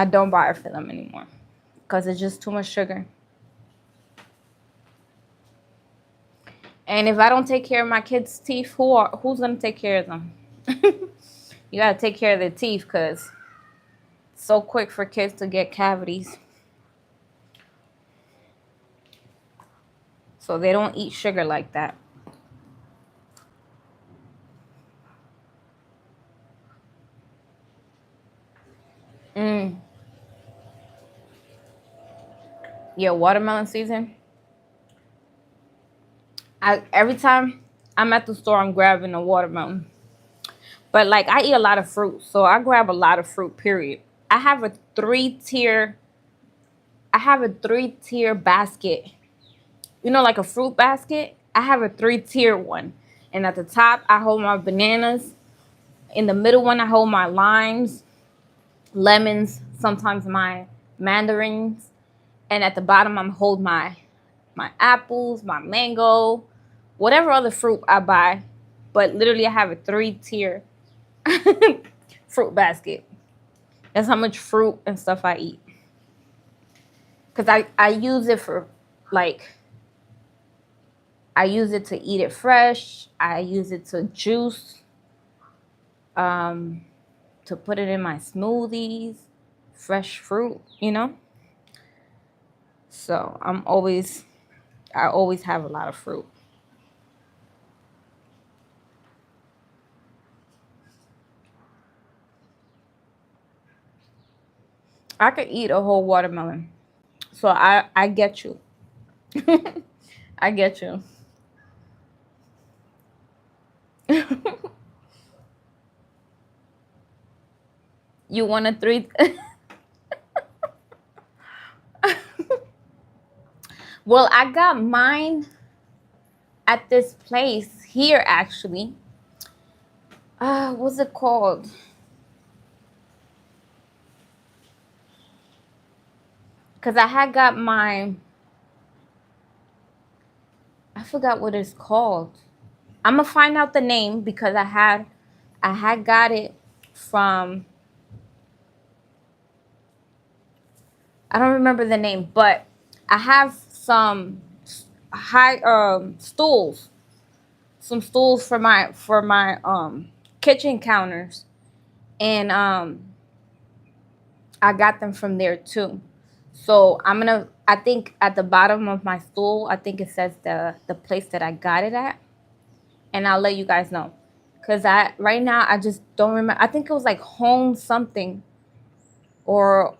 don't buy it for them anymore because it's just too much sugar. And if I don't take care of my kids' teeth, who's gonna take care of them? You gotta take care of their teeth because it's so quick for kids to get cavities. So they don't eat sugar like that. Yeah, watermelon season. Every time I'm at the store, I'm grabbing a watermelon. But like I eat a lot of fruit, so I grab a lot of fruit. Period. I have a three tier. I have a three-tier basket. You know, like a fruit basket. I have a three-tier one, and at the top I hold my bananas. In the middle one I hold my limes, lemons, sometimes my mandarins, and at the bottom I'm hold my apples, my mango, whatever other fruit I buy. But literally I have a three-tier fruit basket. That's how much fruit and stuff I eat. Because I use it for, like, I use it to eat it fresh. I use it to juice, um, to put it in my smoothies, fresh fruit, you know? So I always have a lot of fruit. I could eat a whole watermelon. So I get you. I get you. You want a three? Well, I got mine at this place here actually. What's it called? Because I had got mine. I forgot what it's called. I'm gonna find out the name because I had got it from, I don't remember the name, but I have some high stools, some stools for my kitchen counters, and I got them from there too. So I think at the bottom of my stool, I think it says the place that I got it at, and I'll let you guys know. Cause I right now I just don't remember. I think it was like home something, or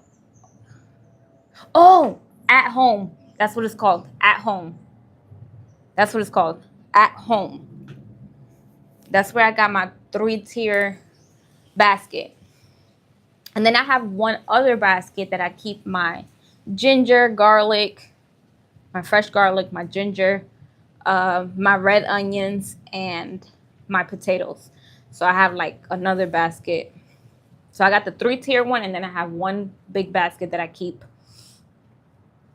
oh, at home. That's what it's called. At home. That's what it's called. At home. That's where I got my three-tier basket. And then I have one other basket that I keep my ginger, garlic, my fresh garlic, my ginger, my red onions, and my potatoes. So I have like another basket. So I got the three-tier one, and then I have one big basket that I keep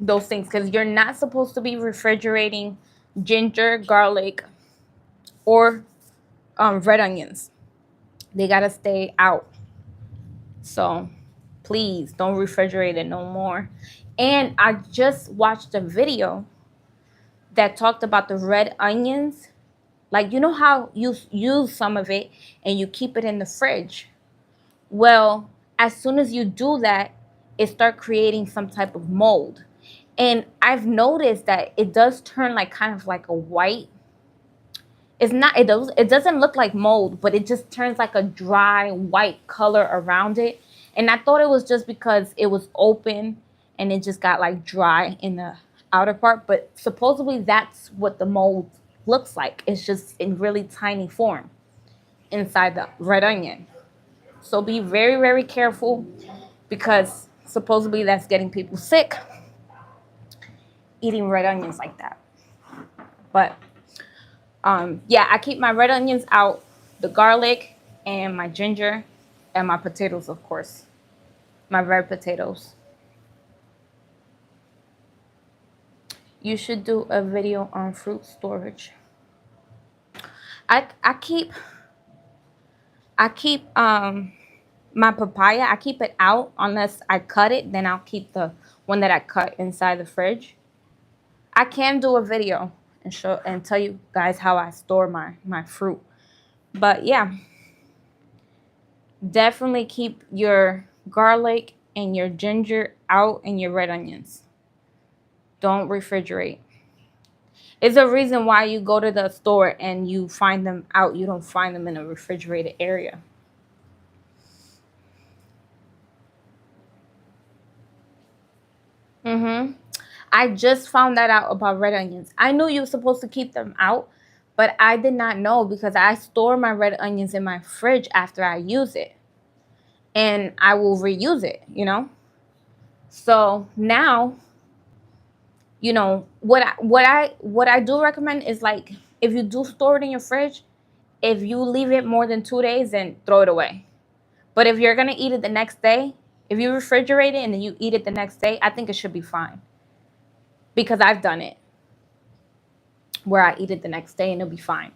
those things, because you're not supposed to be refrigerating ginger, garlic, or red onions. They gotta stay out. So please don't refrigerate it no more. And I just watched a video that talked about the red onions. Like, you know how you use some of it and you keep it in the fridge? Well, as soon as you do that, it start creating some type of mold. And I've noticed that it does turn like kind of like a white. It's not, it doesn't look like mold, but it just turns like a dry white color around it. And I thought it was just because it was open and it just got like dry in the outer part, but supposedly that's what the mold looks like. It's just in really tiny form inside the red onion. So be very, very careful, because supposedly that's getting people sick, eating red onions like that. But yeah, I keep my red onions out, the garlic, and my ginger, and my potatoes, of course, my red potatoes. You should do a video on fruit storage. I keep I keep my papaya, I keep it out unless I cut it, then I'll keep the one that I cut inside the fridge. I can do a video and show and tell you guys how I store my fruit. But yeah, definitely keep your garlic and your ginger out and your red onions. Don't refrigerate. It's a reason why you go to the store and you find them out. You don't find them in a refrigerated area. I just found that out about red onions. I knew you were supposed to keep them out, but I did not know because I store my red onions in my fridge after I use it. And I will reuse it. So now, what I do recommend is like if you do store it in your fridge, if you leave it more than 2 days, then throw it away. But if you're gonna eat it the next day, if you refrigerate it and then you eat it the next day, I think it should be fine. Because I've done it where I eat it the next day and it'll be fine.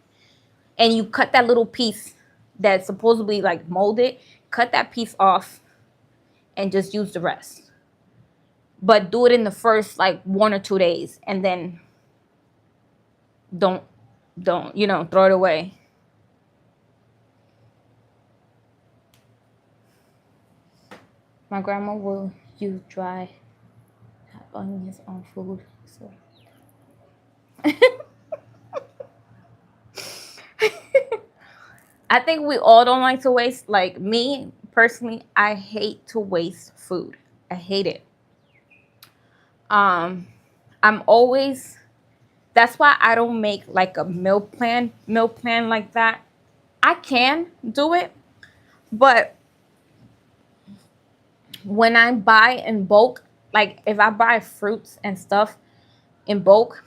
And you cut that little piece that's supposedly like molded, cut that piece off and just use the rest. But do it in the first like 1 or 2 days and then don't throw it away. My grandma will use dry onions on food. So I think we all don't like to waste. Like me personally, I hate to waste food. I hate it. I'm always that's why I don't make like a meal plan like that. I can do it, but when I buy in bulk, like if I buy fruits and stuff in bulk,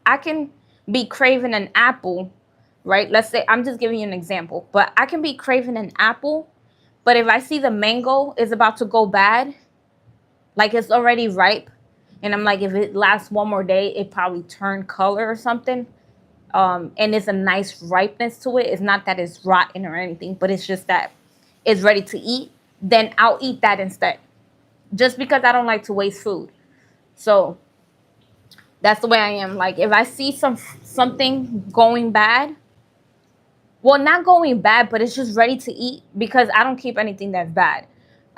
I can be craving an apple, right? Let's say I'm just giving you an example, but I can be craving an apple, but if I see the mango is about to go bad, like it's already ripe, and I'm like, if it lasts one more day, it probably turned color or something. And it's a nice ripeness to it. It's not that it's rotten or anything, but it's just that it's ready to eat. Then I'll eat that instead, just because I don't like to waste food. So that's the way I am. Like if I see something going bad, well, not going bad, but it's just ready to eat because I don't keep anything that's bad.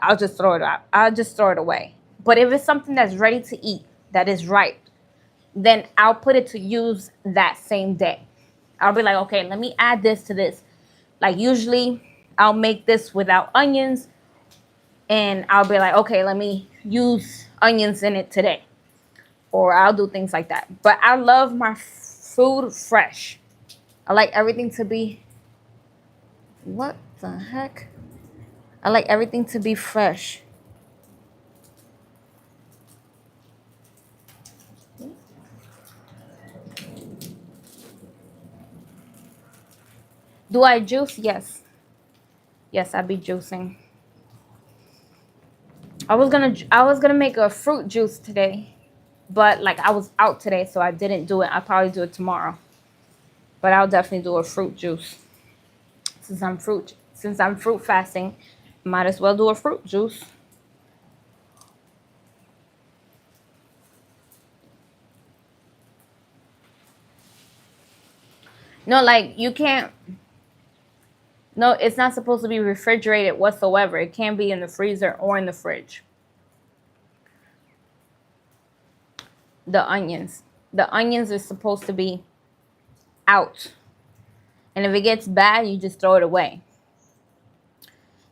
I'll just throw it out. I'll just throw it away. But if it's something that's ready to eat, that is ripe, then I'll put it to use that same day. I'll be like, okay, let me add this to this. Like usually I'll make this without onions and I'll be like, okay, let me use onions in it today. Or I'll do things like that. But I love my food fresh. I like everything to be, what the heck? I like everything to be fresh. Do I juice? Yes. Yes, I be juicing. I was gonna make a fruit juice today, but like I was out today, so I didn't do it. I'll probably do it tomorrow. But I'll definitely do a fruit juice. Since I'm fruit fasting, might as well do a fruit juice. No, like you can't. No, it's not supposed to be refrigerated whatsoever. It can be in the freezer or in the fridge. The onions. The onions are supposed to be out. And if it gets bad, you just throw it away.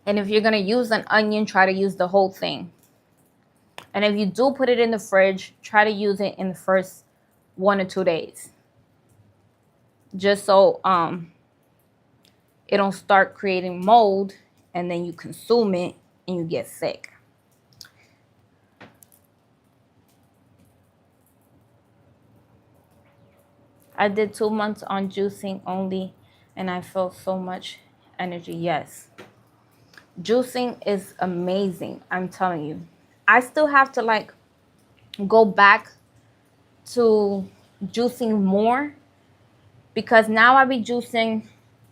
And if you're going to use an onion, try to use the whole thing. And if you do put it in the fridge, try to use it in the first 1 or 2 days. Just so it don't start creating mold and then you consume it and you get sick. I did 2 months on juicing only and I felt so much energy. Yes. Juicing is amazing. I'm telling you. I still have to like go back to juicing more because now I be juicing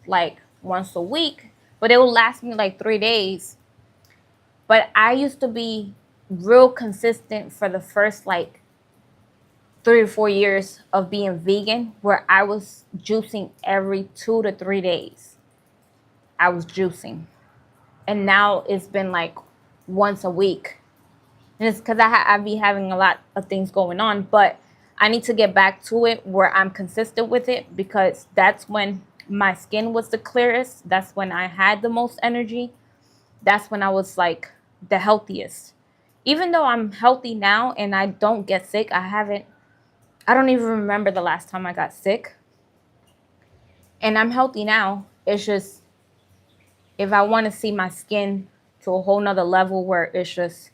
like once a week, but it will last me like 3 days. But I used to be real consistent for the first like 3 or 4 years of being vegan, where I was juicing every 2 to 3 days. I was juicing. And now it's been like once a week. And it's because I be having a lot of things going on, but I need to get back to it where I'm consistent with it, because that's when my skin was the clearest. That's when I had the most energy. That's when I was like the healthiest. Even though I'm healthy now and I don't get sick, I don't even remember the last time I got sick. And I'm healthy now. It's just, if I want to see my skin to a whole nother level where it's just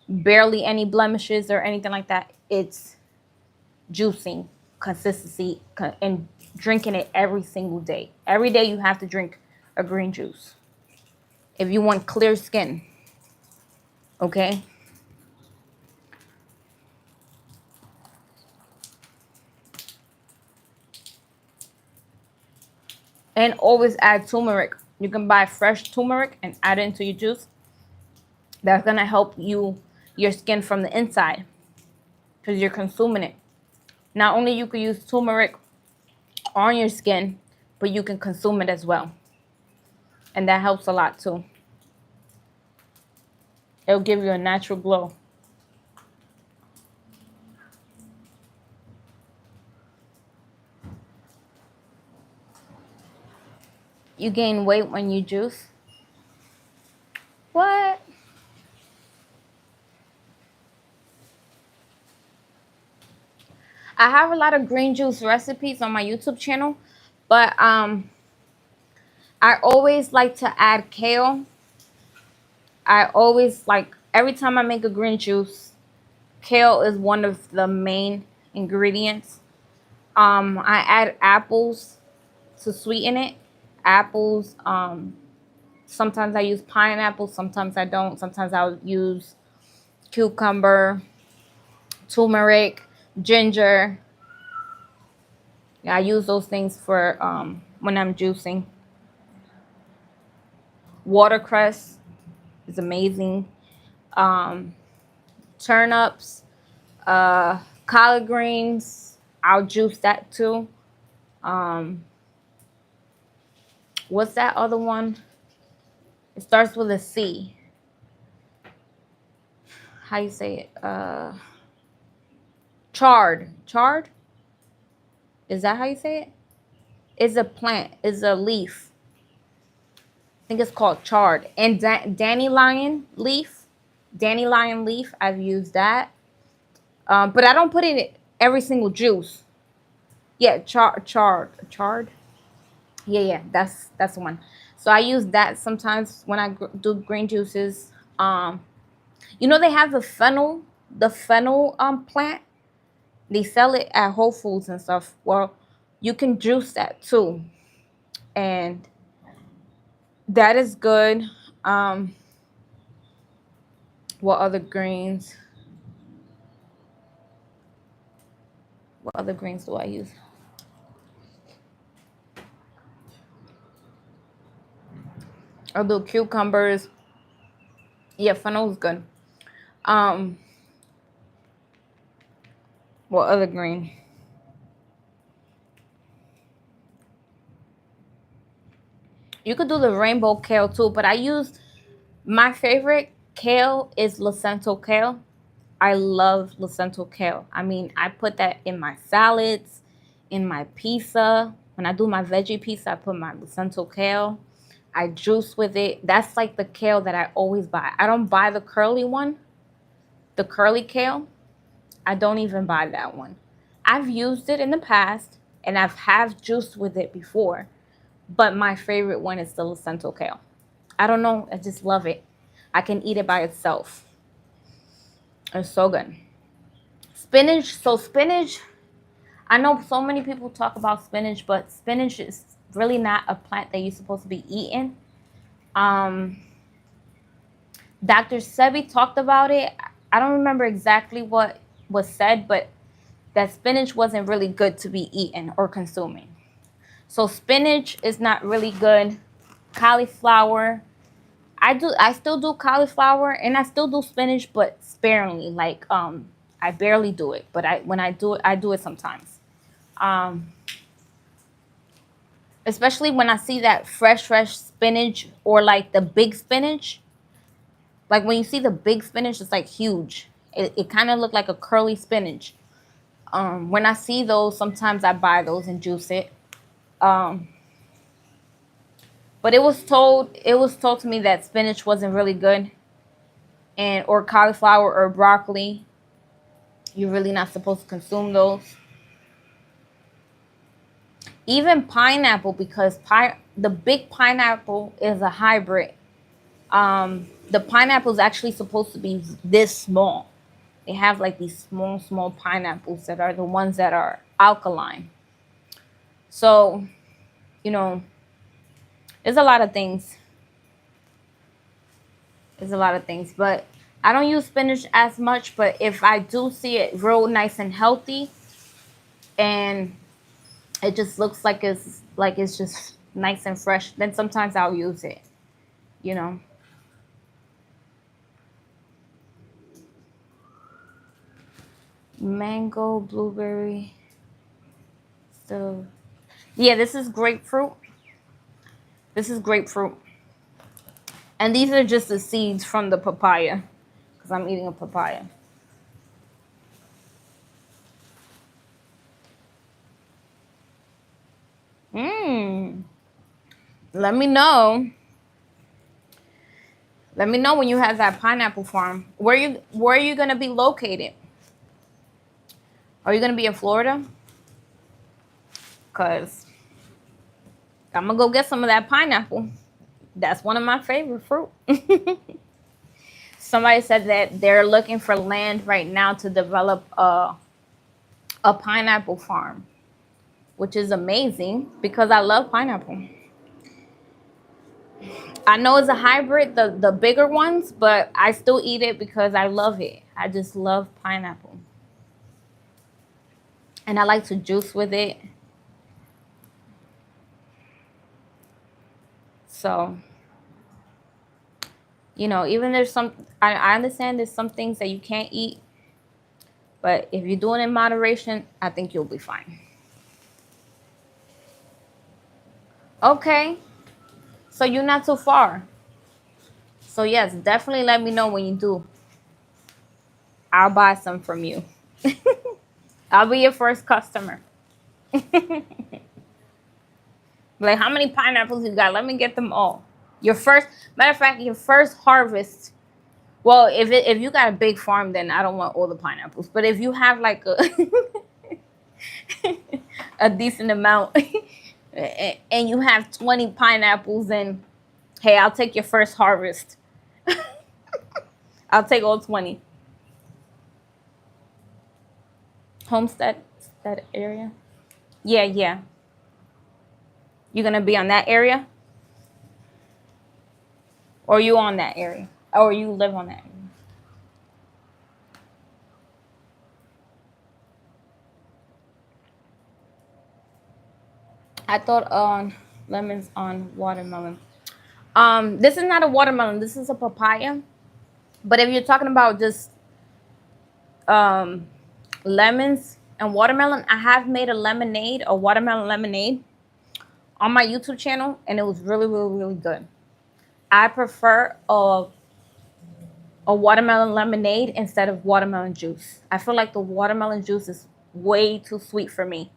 barely any blemishes or anything like that, it's juicing, consistency, and drinking it every single day. Every day you have to drink a green juice if you want clear skin. Okay? And always add turmeric. You can buy fresh turmeric and add it into your juice. That's going to help your skin from the inside, because you're consuming it. Not only you can use turmeric on your skin, but you can consume it as well. And that helps a lot too. It'll give you a natural glow. You gain weight when you juice? What? I have a lot of green juice recipes on my YouTube channel, but I always like to add kale. I always like, every time I make a green juice, kale is one of the main ingredients. I add apples to sweeten it. Apples. Sometimes I use pineapple. Sometimes I don't. Sometimes I'll use cucumber, turmeric, ginger. Yeah, I use those things for when I'm juicing. Watercress is amazing. Turnips, collard greens, I'll juice that too. What's that other one? It starts with a C. How you say it? Chard. Chard? Is that how you say it? It's a plant. It's a leaf. I think it's called chard. And dandelion leaf. Dandelion leaf. I've used that. But I don't put it in every single juice. Yeah, chard. Yeah, that's the one. So I use that sometimes when I do green juices. They have the fennel plant. They sell it at Whole Foods and stuff. Well, you can juice that too, and that is good. What other greens? What other greens do I use? I'll do cucumbers. Yeah, fennel is good. What other green? You could do the rainbow kale too, but my favorite kale is Placento kale. I love Placento kale. I mean, I put that in my salads, in my pizza. When I do my veggie pizza, I put my Placento kale. I juice with it. That's like the kale that I always buy. I don't buy the curly one, the curly kale. I don't even buy that one. I've used it in the past, and I've have juiced with it before. But my favorite one is the Placento kale. I don't know. I just love it. I can eat it by itself. It's so good. Spinach. So spinach, I know so many people talk about spinach, but spinach is really not a plant that you're supposed to be eating. Dr. Sebi talked about it. I don't remember exactly what was said, but that spinach wasn't really good to be eaten or consuming. So spinach is not really good cauliflower. I still do cauliflower and I still do spinach, but sparingly. Like I barely do it, but when I do it sometimes. Um, Especially when I see that fresh spinach or like the big spinach. Like when you see the big spinach, it's like huge. It kind of look like a curly spinach. When I see those, sometimes I buy those and juice it. Um, but it was told to me that spinach wasn't really good, and or cauliflower or broccoli. You're really not supposed to consume those. Even pineapple, because the big pineapple is a hybrid. The pineapple is actually supposed to be this small. They have like these small pineapples that are the ones that are alkaline. So, you know, there's a lot of things. There's a lot of things, but I don't use spinach as much. But if I do see it real nice and healthy, and it just looks like it's just nice and fresh, then sometimes I'll use it. You know, mango, blueberry. So yeah, this is grapefruit. This is grapefruit. And these are just the seeds from the papaya, because I'm eating a papaya. Mmm. Let me know. Let me know when you have that pineapple farm. Where are you gonna be located? Are you gonna be in Florida? Cause I'm gonna go get some of that pineapple. That's one of my favorite fruit. Somebody said that they're looking for land right now to develop a pineapple farm, which is amazing because I love pineapple. I know it's a hybrid, the bigger ones, but I still eat it because I love it. I just love pineapple. And I like to juice with it. So, even there's I understand there's some things that you can't eat, but if you're doing it in moderation, I think you'll be fine. Okay, so you're not too far. So yes, definitely let me know when you do. I'll buy some from you. I'll be your first customer. Like, how many pineapples you got? Let me get them all. Your first, matter of fact, your first harvest. Well, if you got a big farm, then I don't want all the pineapples. But if you have like a decent amount, and you have 20 pineapples, then hey, I'll take your first harvest. I'll take all 20. Homestead, that area. Yeah, yeah. You're gonna be on that area, or you on that area, or you live on that area. I thought on lemons on watermelon. This is not a watermelon. This is a papaya. But if you're talking about just um lemons and watermelon, I have made a watermelon lemonade on my YouTube channel, and it was really good. I prefer a watermelon lemonade instead of watermelon juice. I feel like the watermelon juice is way too sweet for me.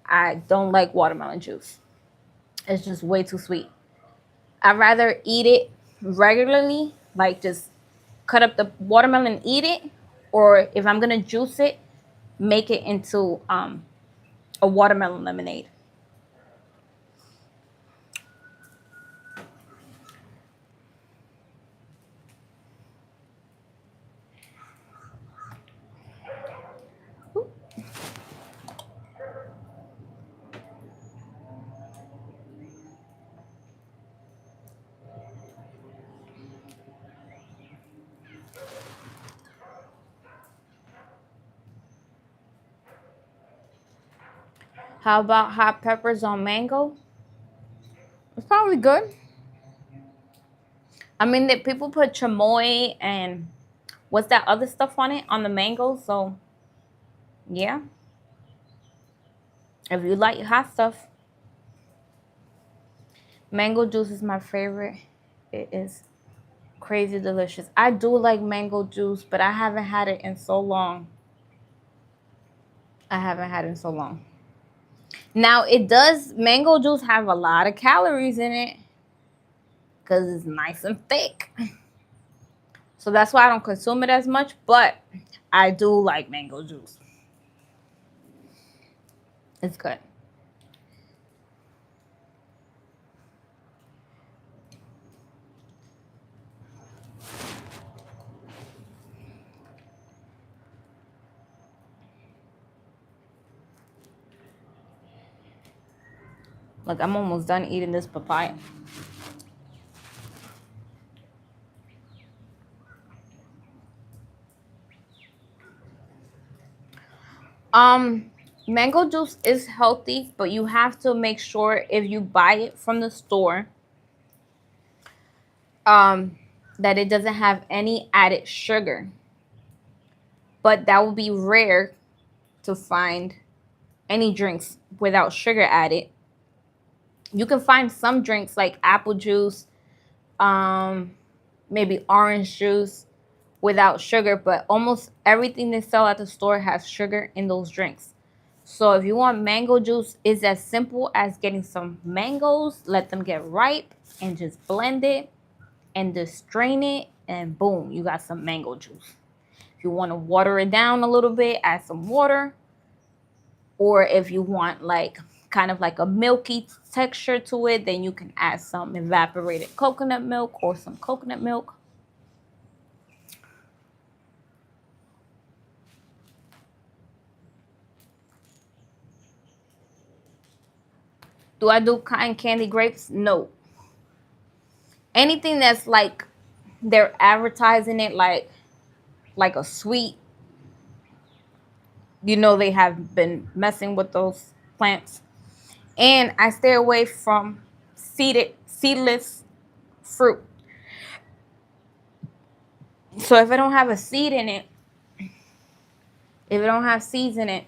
I don't like watermelon juice. It's just way too sweet. I'd rather eat it regularly, like just cut up the watermelon and eat it, or if I'm gonna juice it, make it into a watermelon lemonade. How about hot peppers on mango? It's probably good. I mean, that people put chamoy and what's that other stuff on it, on the mango. So yeah, if you like hot stuff, mango juice is my favorite. It is crazy delicious. I do like mango juice, but I haven't had it in so long. I haven't had it in so long. Now, mango juice have a lot of calories in it because it's nice and thick. So that's why I don't consume it as much, but I do like mango juice. It's good. Look, I'm almost done eating this papaya. Mango juice is healthy, but you have to make sure if you buy it from the store, that it doesn't have any added sugar. But that would be rare to find any drinks without sugar added. You can find some drinks like apple juice, maybe orange juice without sugar, but almost everything they sell at the store has sugar in those drinks. So if you want mango juice, it's as simple as getting some mangoes, let them get ripe, and just blend it and just strain it, and boom, you got some mango juice. If you want to water it down a little bit, add some water. Or if you want like kind of like a milky texture to it, then you can add some evaporated coconut milk or some coconut milk. Do I do cotton candy grapes? No. Anything that's like they're advertising it like a sweet, they have been messing with those plants. And I stay away from seedless fruit. So if it don't have a seed in it, if it don't have seeds in it,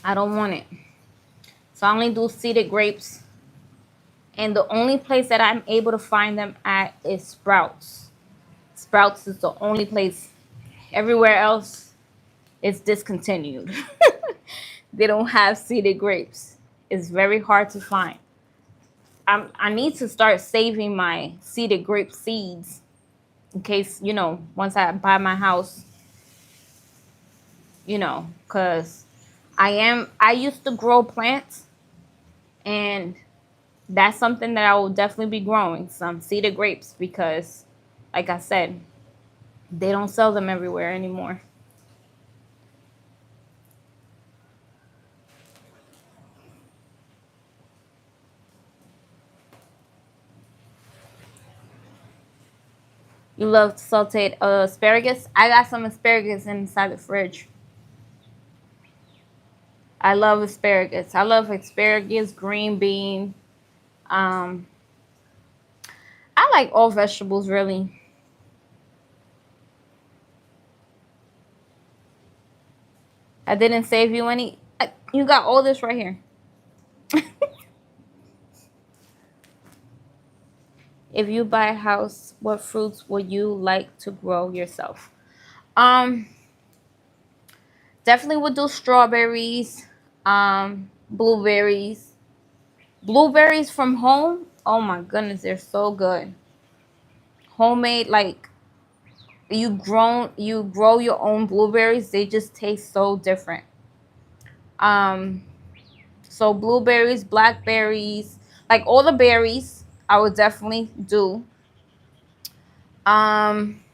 I don't want it. So I only do seeded grapes. And the only place that I'm able to find them at is Sprouts. Sprouts is the only place. Everywhere else, it's discontinued. They don't have seeded grapes. It's very hard to find. I need to start saving my seeded grape seeds in case, once I buy my house, because I used to grow plants, and that's something that I will definitely be growing, some seeded grapes, because like I said, they don't sell them everywhere anymore. You love sauteed asparagus? I got some asparagus inside the fridge. I love asparagus. I love asparagus, green bean. Um, I like all vegetables, really. I didn't save you any. You got all this right here. If you buy a house, what fruits would you like to grow yourself? Um, Definitely would do strawberries, blueberries. Blueberries from home. Oh my goodness, they're so good. Homemade, like you grow your own blueberries, they just taste so different. Um, so blueberries, blackberries, like all the berries, I would definitely do. Um,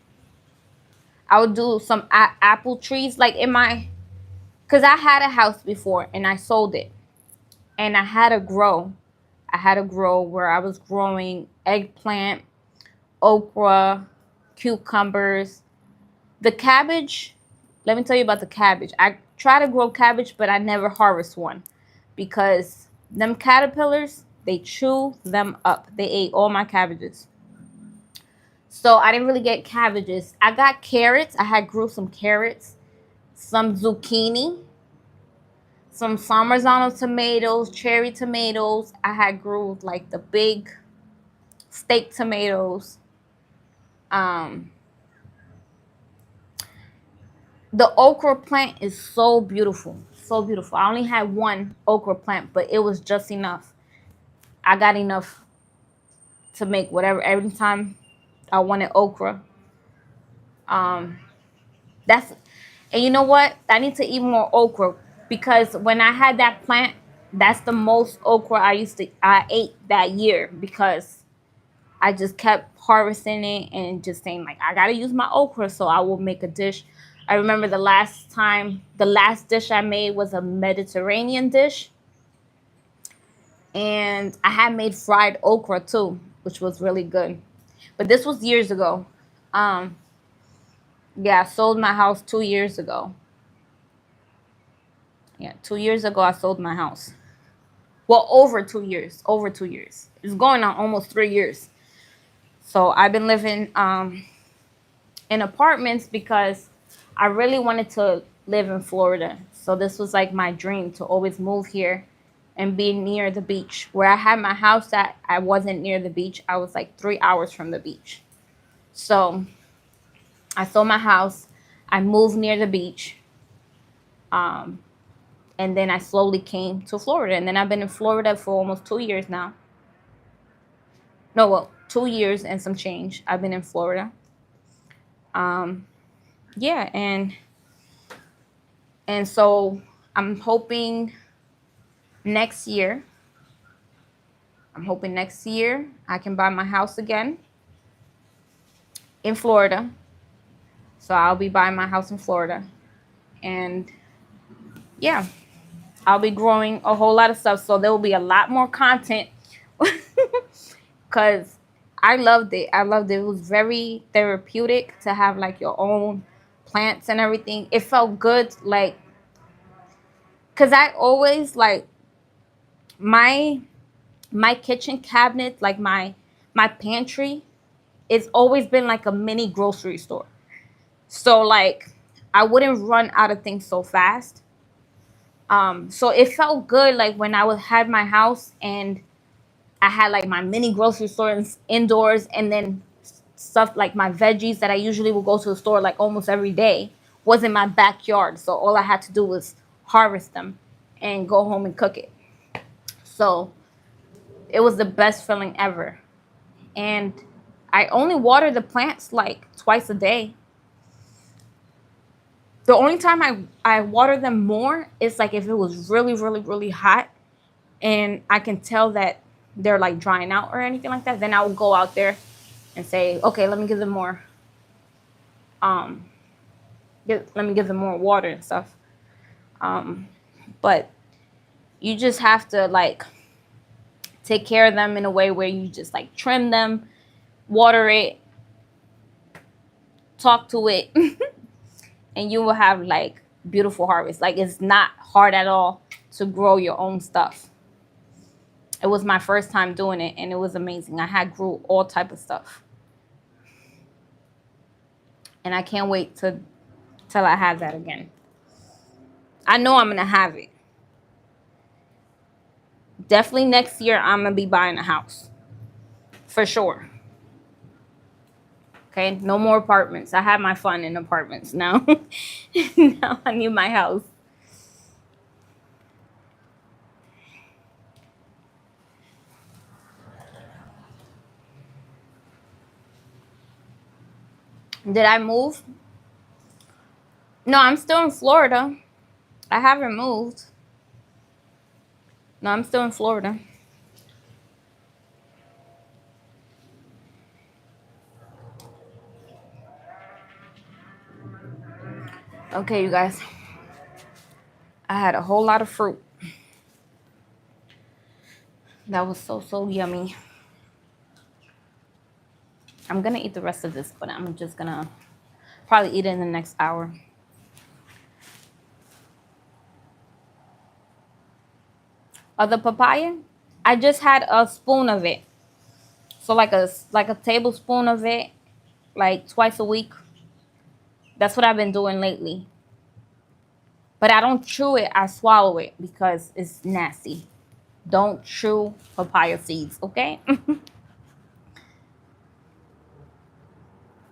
I would do some apple trees, like cause I had a house before and I sold it, and I had to grow. I had to grow where I was growing eggplant, okra, cucumbers, the cabbage. Let me tell you about the cabbage. I try to grow cabbage, but I never harvest one because them caterpillars, they chew them up. They ate all my cabbages. So I didn't really get cabbages. I got carrots. I had grew some carrots, some zucchini, some Samarzano tomatoes, cherry tomatoes. I had grew like the big steak tomatoes. Um, the okra plant is so beautiful, so beautiful. I only had one okra plant, but it was just enough. I got enough to make whatever. Every time I wanted okra. Um, that's and you know what? I need to eat more okra because when I had that plant, that's the most okra I ate that year because I just kept harvesting it and just saying like I gotta use my okra so I will make a dish. I remember the last dish I made was a Mediterranean dish, and I had made fried okra too, which was really good. But this was years ago. Um, yeah, I sold my house 2 years ago. Yeah, 2 years ago I sold my house. Well, over 2 years. Over 2 years. It's going on almost 3 years. So I've been living in apartments because I really wanted to live in Florida. So this was like my dream to always move here and be near the beach. Where I had my house at, I wasn't near the beach. I was like 3 hours from the beach. So I sold my house. I moved near the beach. Um, and then I slowly came to Florida. And then I've been in Florida for almost 2 years now. No, well, 2 years and some change. I've been in Florida. Um, yeah, and so I'm hoping next year. I'm hoping next year I can buy my house again in Florida. So I'll be buying my house in Florida. And yeah, I'll be growing a whole lot of stuff. So there will be a lot more content because I loved it. I loved it. It was very therapeutic to have like your own plants and everything. It felt good, like, because I always like my kitchen cabinet, like my pantry, it's always been like a mini grocery store. So like I wouldn't run out of things so fast. So it felt good like when I had my house and I had like my mini grocery store indoors, and then stuff like my veggies that I usually will go to the store like almost every day was in my backyard. So all I had to do was harvest them and go home and cook it. So it was the best feeling ever. And I only water the plants like twice a day. The only time I water them more is like if it was really, really, really hot and I can tell that they're like drying out or anything like that, then I will go out there and say, okay, let me give them more let me give them more water and stuff. But you just have to like take care of them in a way where you just like trim them, water it, talk to it, and you will have like beautiful harvest. Like it's not hard at all to grow your own stuff. It was my first time doing it and it was amazing. I had grew all type of stuff. And I can't wait till I have that again. I know I'm gonna have it. Definitely next year I'm gonna be buying a house. For sure. Okay, no more apartments. I had my fun in apartments now. Now I need my house. Did I move? No, I'm still in Florida. I haven't moved. No, I'm still in Florida. Okay, you guys. I had a whole lot of fruit. That was so yummy. I'm gonna eat the rest of this, but I'm just gonna probably eat it in the next hour. The papaya, I just had a spoon of it. So like a tablespoon of it, like twice a week. That's what I've been doing lately. But I don't chew it, I swallow it because it's nasty. Don't chew papaya seeds, okay?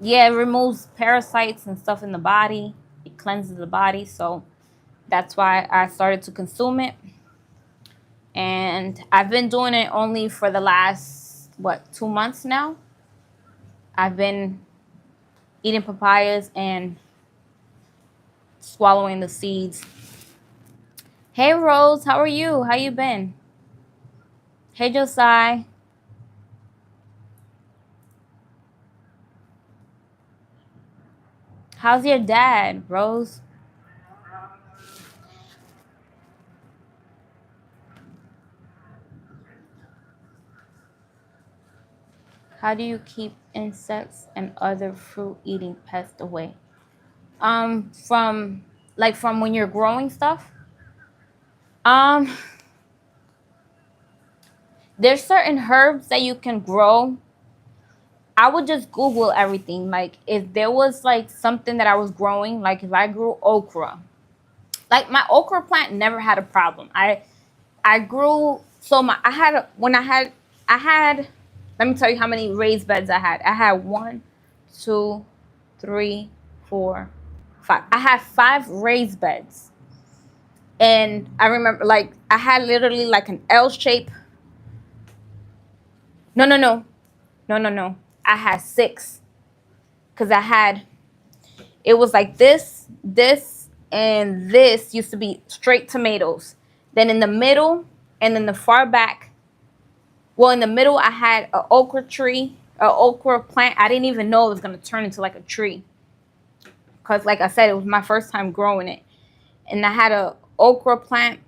Yeah, it removes parasites and stuff in the body. It cleanses the body, so that's why I started to consume it. And I've been doing it only for the last, what, 2 months now? I've been eating papayas and swallowing the seeds. Hey, Rose, how are you? How you been? Hey, Josiah. How's your dad, Rose? How do you keep insects and other fruit-eating pests away? From from when you're growing stuff. Um, there's certain herbs that you can grow. I would just Google everything. Like if there was like something that I was growing, like if I grew okra, like my okra plant never had a problem. I grew so my I had a, when I had let me tell you how many raised beds I had. I had one, two, three, four, five. I had 5 raised beds. And I remember like I had literally like an L shape. No, no, no. No, no, no. I had 6. Because I had it was like this, and this used to be straight tomatoes. Then in the middle and then the far back, well, in the middle, I had an okra tree, an okra plant. I didn't even know it was going to turn into like a tree. Because, like I said, it was my first time growing it. And I had a okra plant.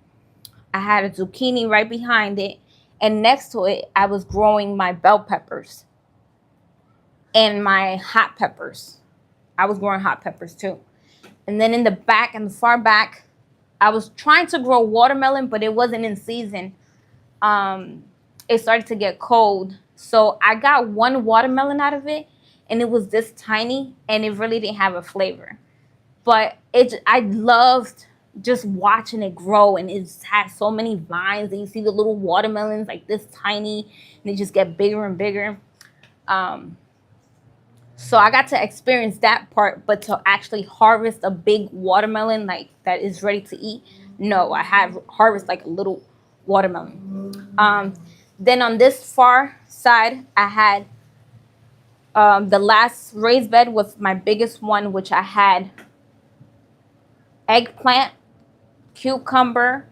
I had a zucchini right behind it. And next to it, I was growing my bell peppers and my hot peppers. I was growing hot peppers too. And then in the back, in the far back, I was trying to grow watermelon, but it wasn't in season. It started to get cold. So I got one watermelon out of it, and it was this tiny, and it really didn't have a flavor. But I loved just watching it grow, and it had so many vines, and you see the little watermelons like this tiny, and they just get bigger and bigger. So I got to experience that part, but to actually harvest a big watermelon like that is ready to eat, no, I have harvest like a little watermelon. Then on this far side, I had the last raised bed was my biggest one, which I had eggplant, cucumber.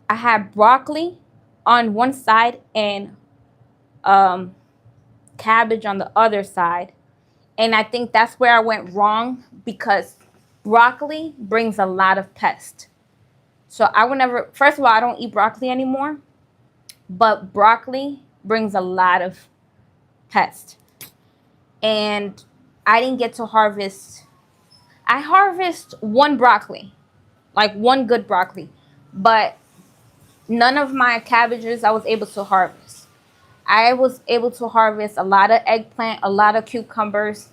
I had broccoli on one side and cabbage on the other side. And I think that's where I went wrong because broccoli brings a lot of pests. So I would never, first of all, I don't eat broccoli anymore, but broccoli brings a lot of pests. And I didn't get to harvest, I harvest one broccoli, like one good broccoli, but none of my cabbages I was able to harvest. I was able to harvest a lot of eggplant, a lot of cucumbers.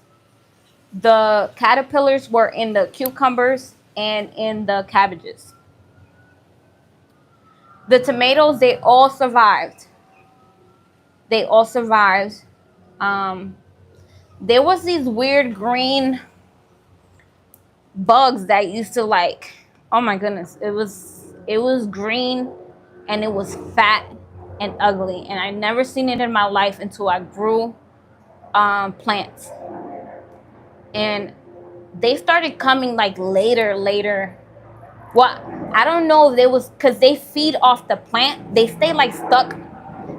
The caterpillars were in the cucumbers and in the cabbages. The tomatoes, they all survived. They all survived. There was these weird green bugs that used to like, oh my goodness, it was green and it was fat and ugly, and I never seen it in my life until I grew plants. And they started coming like later. Well, I don't know if they was because they feed off the plant. They stay like stuck.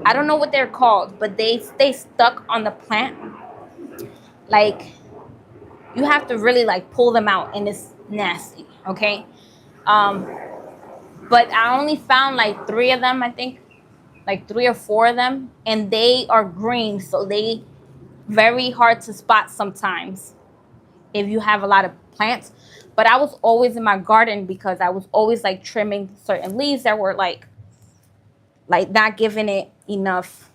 I don't know what they're called, but they stay stuck on the plant. Like you have to really like pull them out, and it's nasty. Okay, but I only found like 3 of them. I think like 3 or 4 of them, and they are green, so they very hard to spot sometimes if you have a lot of plants. But I was always in my garden because I was always like trimming certain leaves that were like not giving it enough.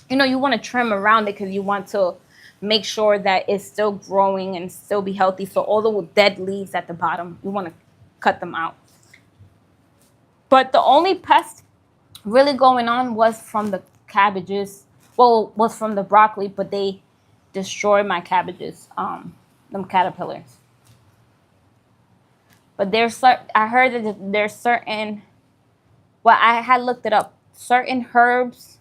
You know, you want to trim around it because you want to make sure that it's still growing and still be healthy. So all the dead leaves at the bottom, you want to cut them out. But the only pest really going on was from the cabbages. Well, was from the broccoli, but they destroyed my cabbages. Them caterpillars. But I heard that there's certain. Well, I had looked it up. Certain herbs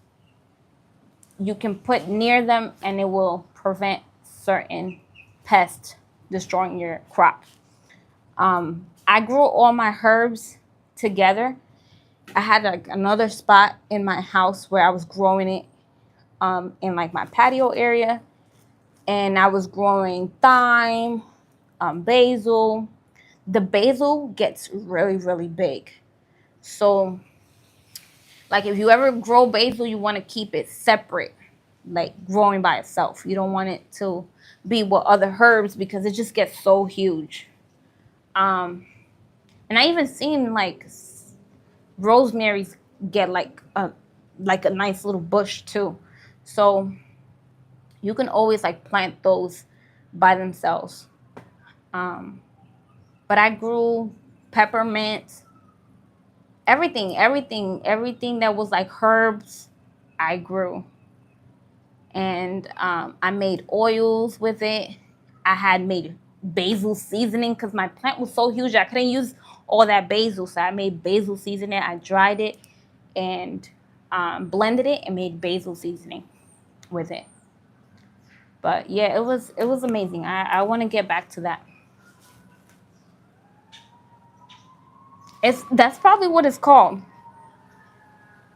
you can put near them, and it will prevent certain pests destroying your crop. I grew all my herbs together. I had like another spot in my house where I was growing it in like my patio area, and I was growing thyme, basil. The basil gets really, really big. So, like, if you ever grow basil, you want to keep it separate, like growing by itself. You don't want it to be with other herbs because it just gets so huge. And I even seen like rosemary's get like a nice little bush too. So you can always like plant those by themselves. But I grew peppermint, everything that was like herbs, I grew. And I made oils with it. I had made basil seasoning because my plant was so huge I couldn't use all that basil, so I made basil seasoning. I dried it and blended it and made basil seasoning with it. But yeah, it was amazing. I want to get back to that. That's probably what it's called.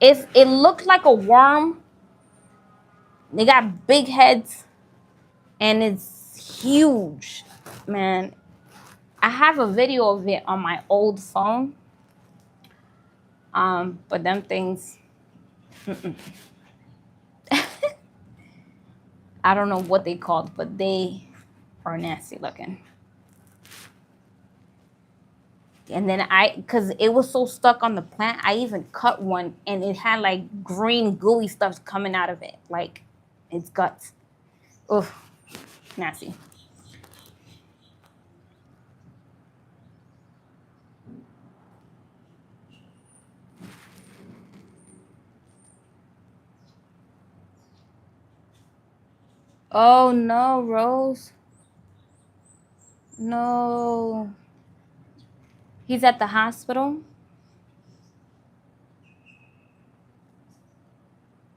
It looked like a worm. They got big heads and it's huge, man. I have a video of it on my old phone. But them things, I don't know what they called, but they are nasty looking. And then because it was so stuck on the plant, I even cut one and it had like green gooey stuff coming out of it, like its guts. Ugh, nasty. Oh no, Rose. No. He's at the hospital?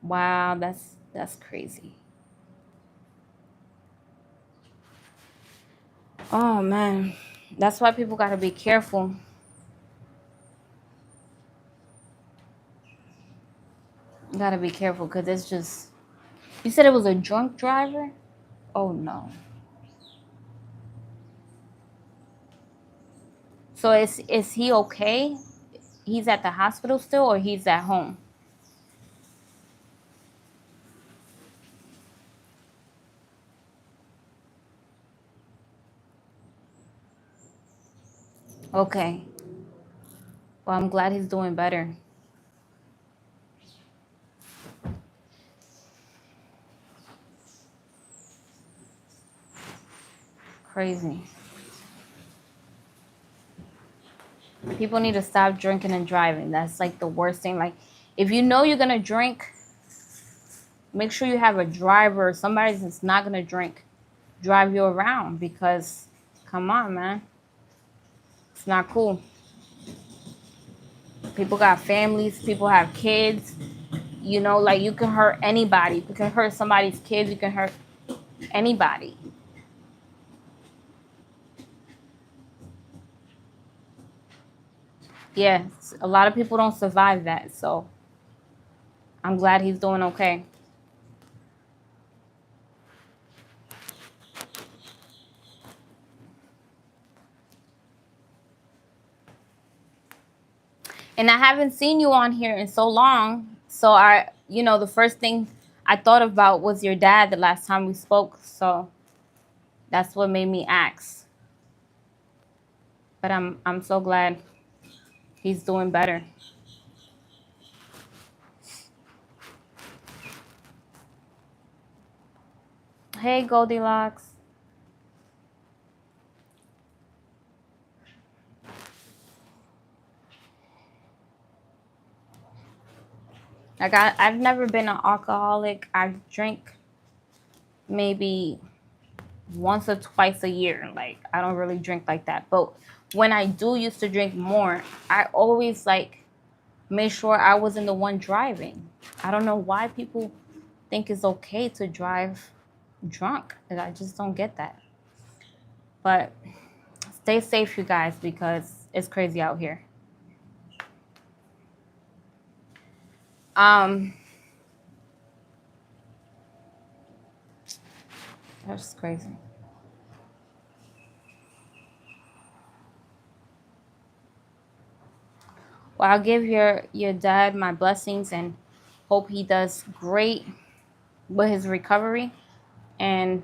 Wow, that's crazy. Oh man. That's why people gotta be careful. Gotta be careful because it's just. You said it was a drunk driver? Oh no. So is he okay? He's at the hospital still or he's at home? Okay. Well, I'm glad he's doing better. Crazy. People need to stop drinking and driving. That's like the worst thing. Like, if you know you're gonna drink, make sure you have a driver, somebody that's not gonna drink, drive you around because, come on, man, it's not cool. People got families, people have kids. You know, like you can hurt anybody. You can hurt somebody's kids. You can hurt anybody. Yeah, a lot of people don't survive that. So I'm glad he's doing okay. And I haven't seen you on here in so long. So the first thing I thought about was your dad the last time we spoke. So that's what made me ask. But I'm so glad he's doing better. Hey, Goldilocks. I've never been an alcoholic. I drink maybe once or twice a year. Like, I don't really drink like that. But when I do used to drink more, I always like made sure I wasn't the one driving. I don't know why people think it's okay to drive drunk. And I just don't get that. But stay safe, you guys, because it's crazy out here. That's crazy. Well, I'll give your dad my blessings and hope he does great with his recovery and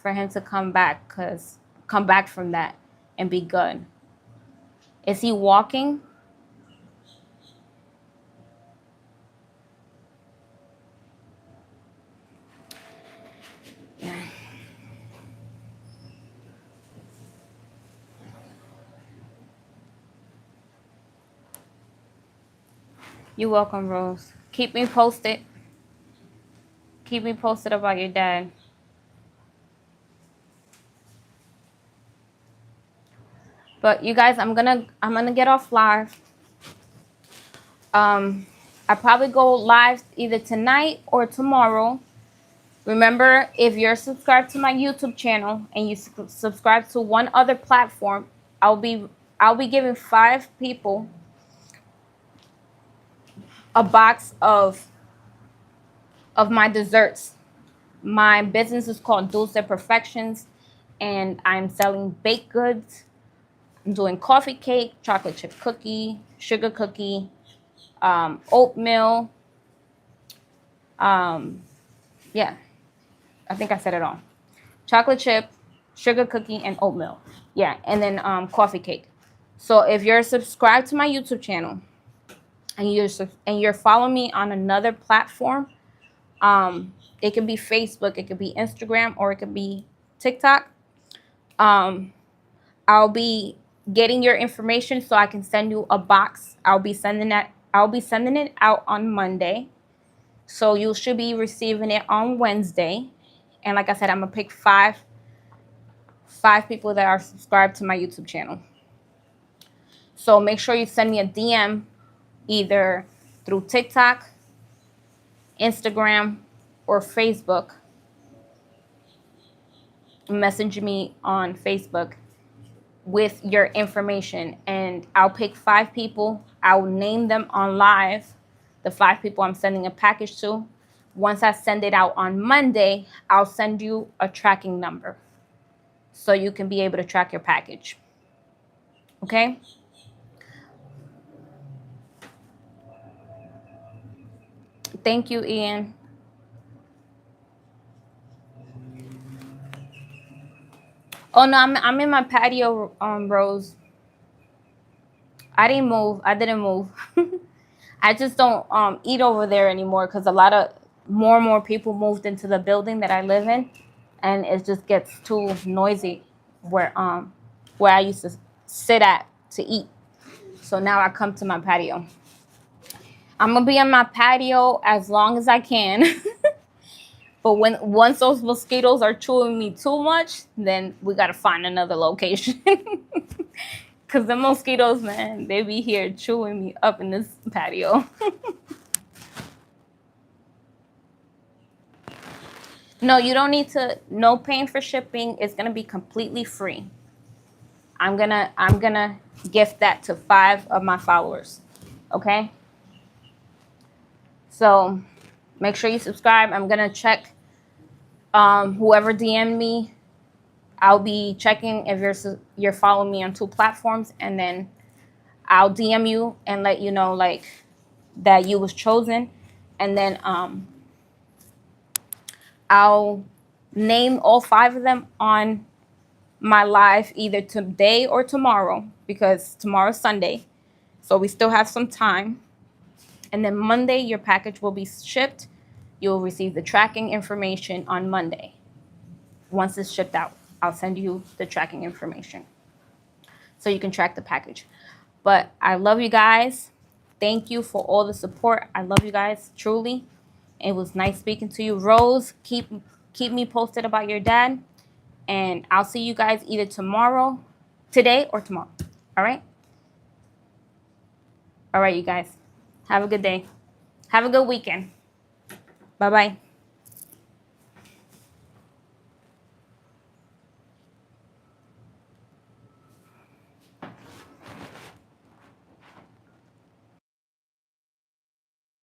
for him to come back from that and be good. Is he walking? Yeah. You're welcome, Rose. Keep me posted. Keep me posted about your dad. But you guys, I'm gonna get off live. I probably go live either tonight or tomorrow. Remember, if you're subscribed to my YouTube channel and you subscribe to one other platform, I'll be giving 5 people a box of my desserts. My business is called Dulce Perfections, and I'm selling baked goods. I'm doing coffee cake, chocolate chip cookie, sugar cookie, oatmeal. Yeah, I think I said it all. Chocolate chip, sugar cookie, and oatmeal. Yeah, and then coffee cake. So if you're subscribed to my YouTube channel and you're following me on another platform, it could be Facebook, it could be Instagram, or it could be TikTok. I'll be getting your information so I can send you a box. I'll be sending it out on Monday. So you should be receiving it on Wednesday. And like I said, I'm gonna pick five people that are subscribed to my YouTube channel. So make sure you send me a DM either through TikTok, Instagram, or Facebook. Message me on Facebook with your information, and I'll pick 5 people. I'll name them on live, the 5 people I'm sending a package to. Once I send it out on Monday, I'll send you a tracking number so you can be able to track your package. Okay? Thank you, Ian. Oh no, I'm in my patio, Rose. I didn't move. I just don't eat over there anymore because a lot of more and more people moved into the building that I live in, and it just gets too noisy where I used to sit at to eat. So now I come to my patio. I'm gonna be on my patio as long as I can. But once those mosquitoes are chewing me too much, then we gotta find another location. Cause the mosquitoes, man, they be here chewing me up in this patio. No, you don't need to. No paying for shipping. It's gonna be completely free. I'm gonna gift that to 5 of my followers. Okay. So make sure you subscribe. I'm gonna check whoever DM'd me. I'll be checking if you're following me on 2 platforms, and then I'll DM you and let you know like that you was chosen, and then I'll name all 5 of them on my live either today or tomorrow, because tomorrow's Sunday, so we still have some time. And then Monday your package will be shipped. You'll receive the tracking information on Monday. once it's shipped out. I'll send you the tracking information so you can track the package. But I love you guys. Thank you for all the support. I love you guys, truly. It was nice speaking to you. Rose, keep me posted about your dad. And I'll see you guys either today or tomorrow. All right? All right, you guys. Have a good day. Have a good weekend. Bye-bye.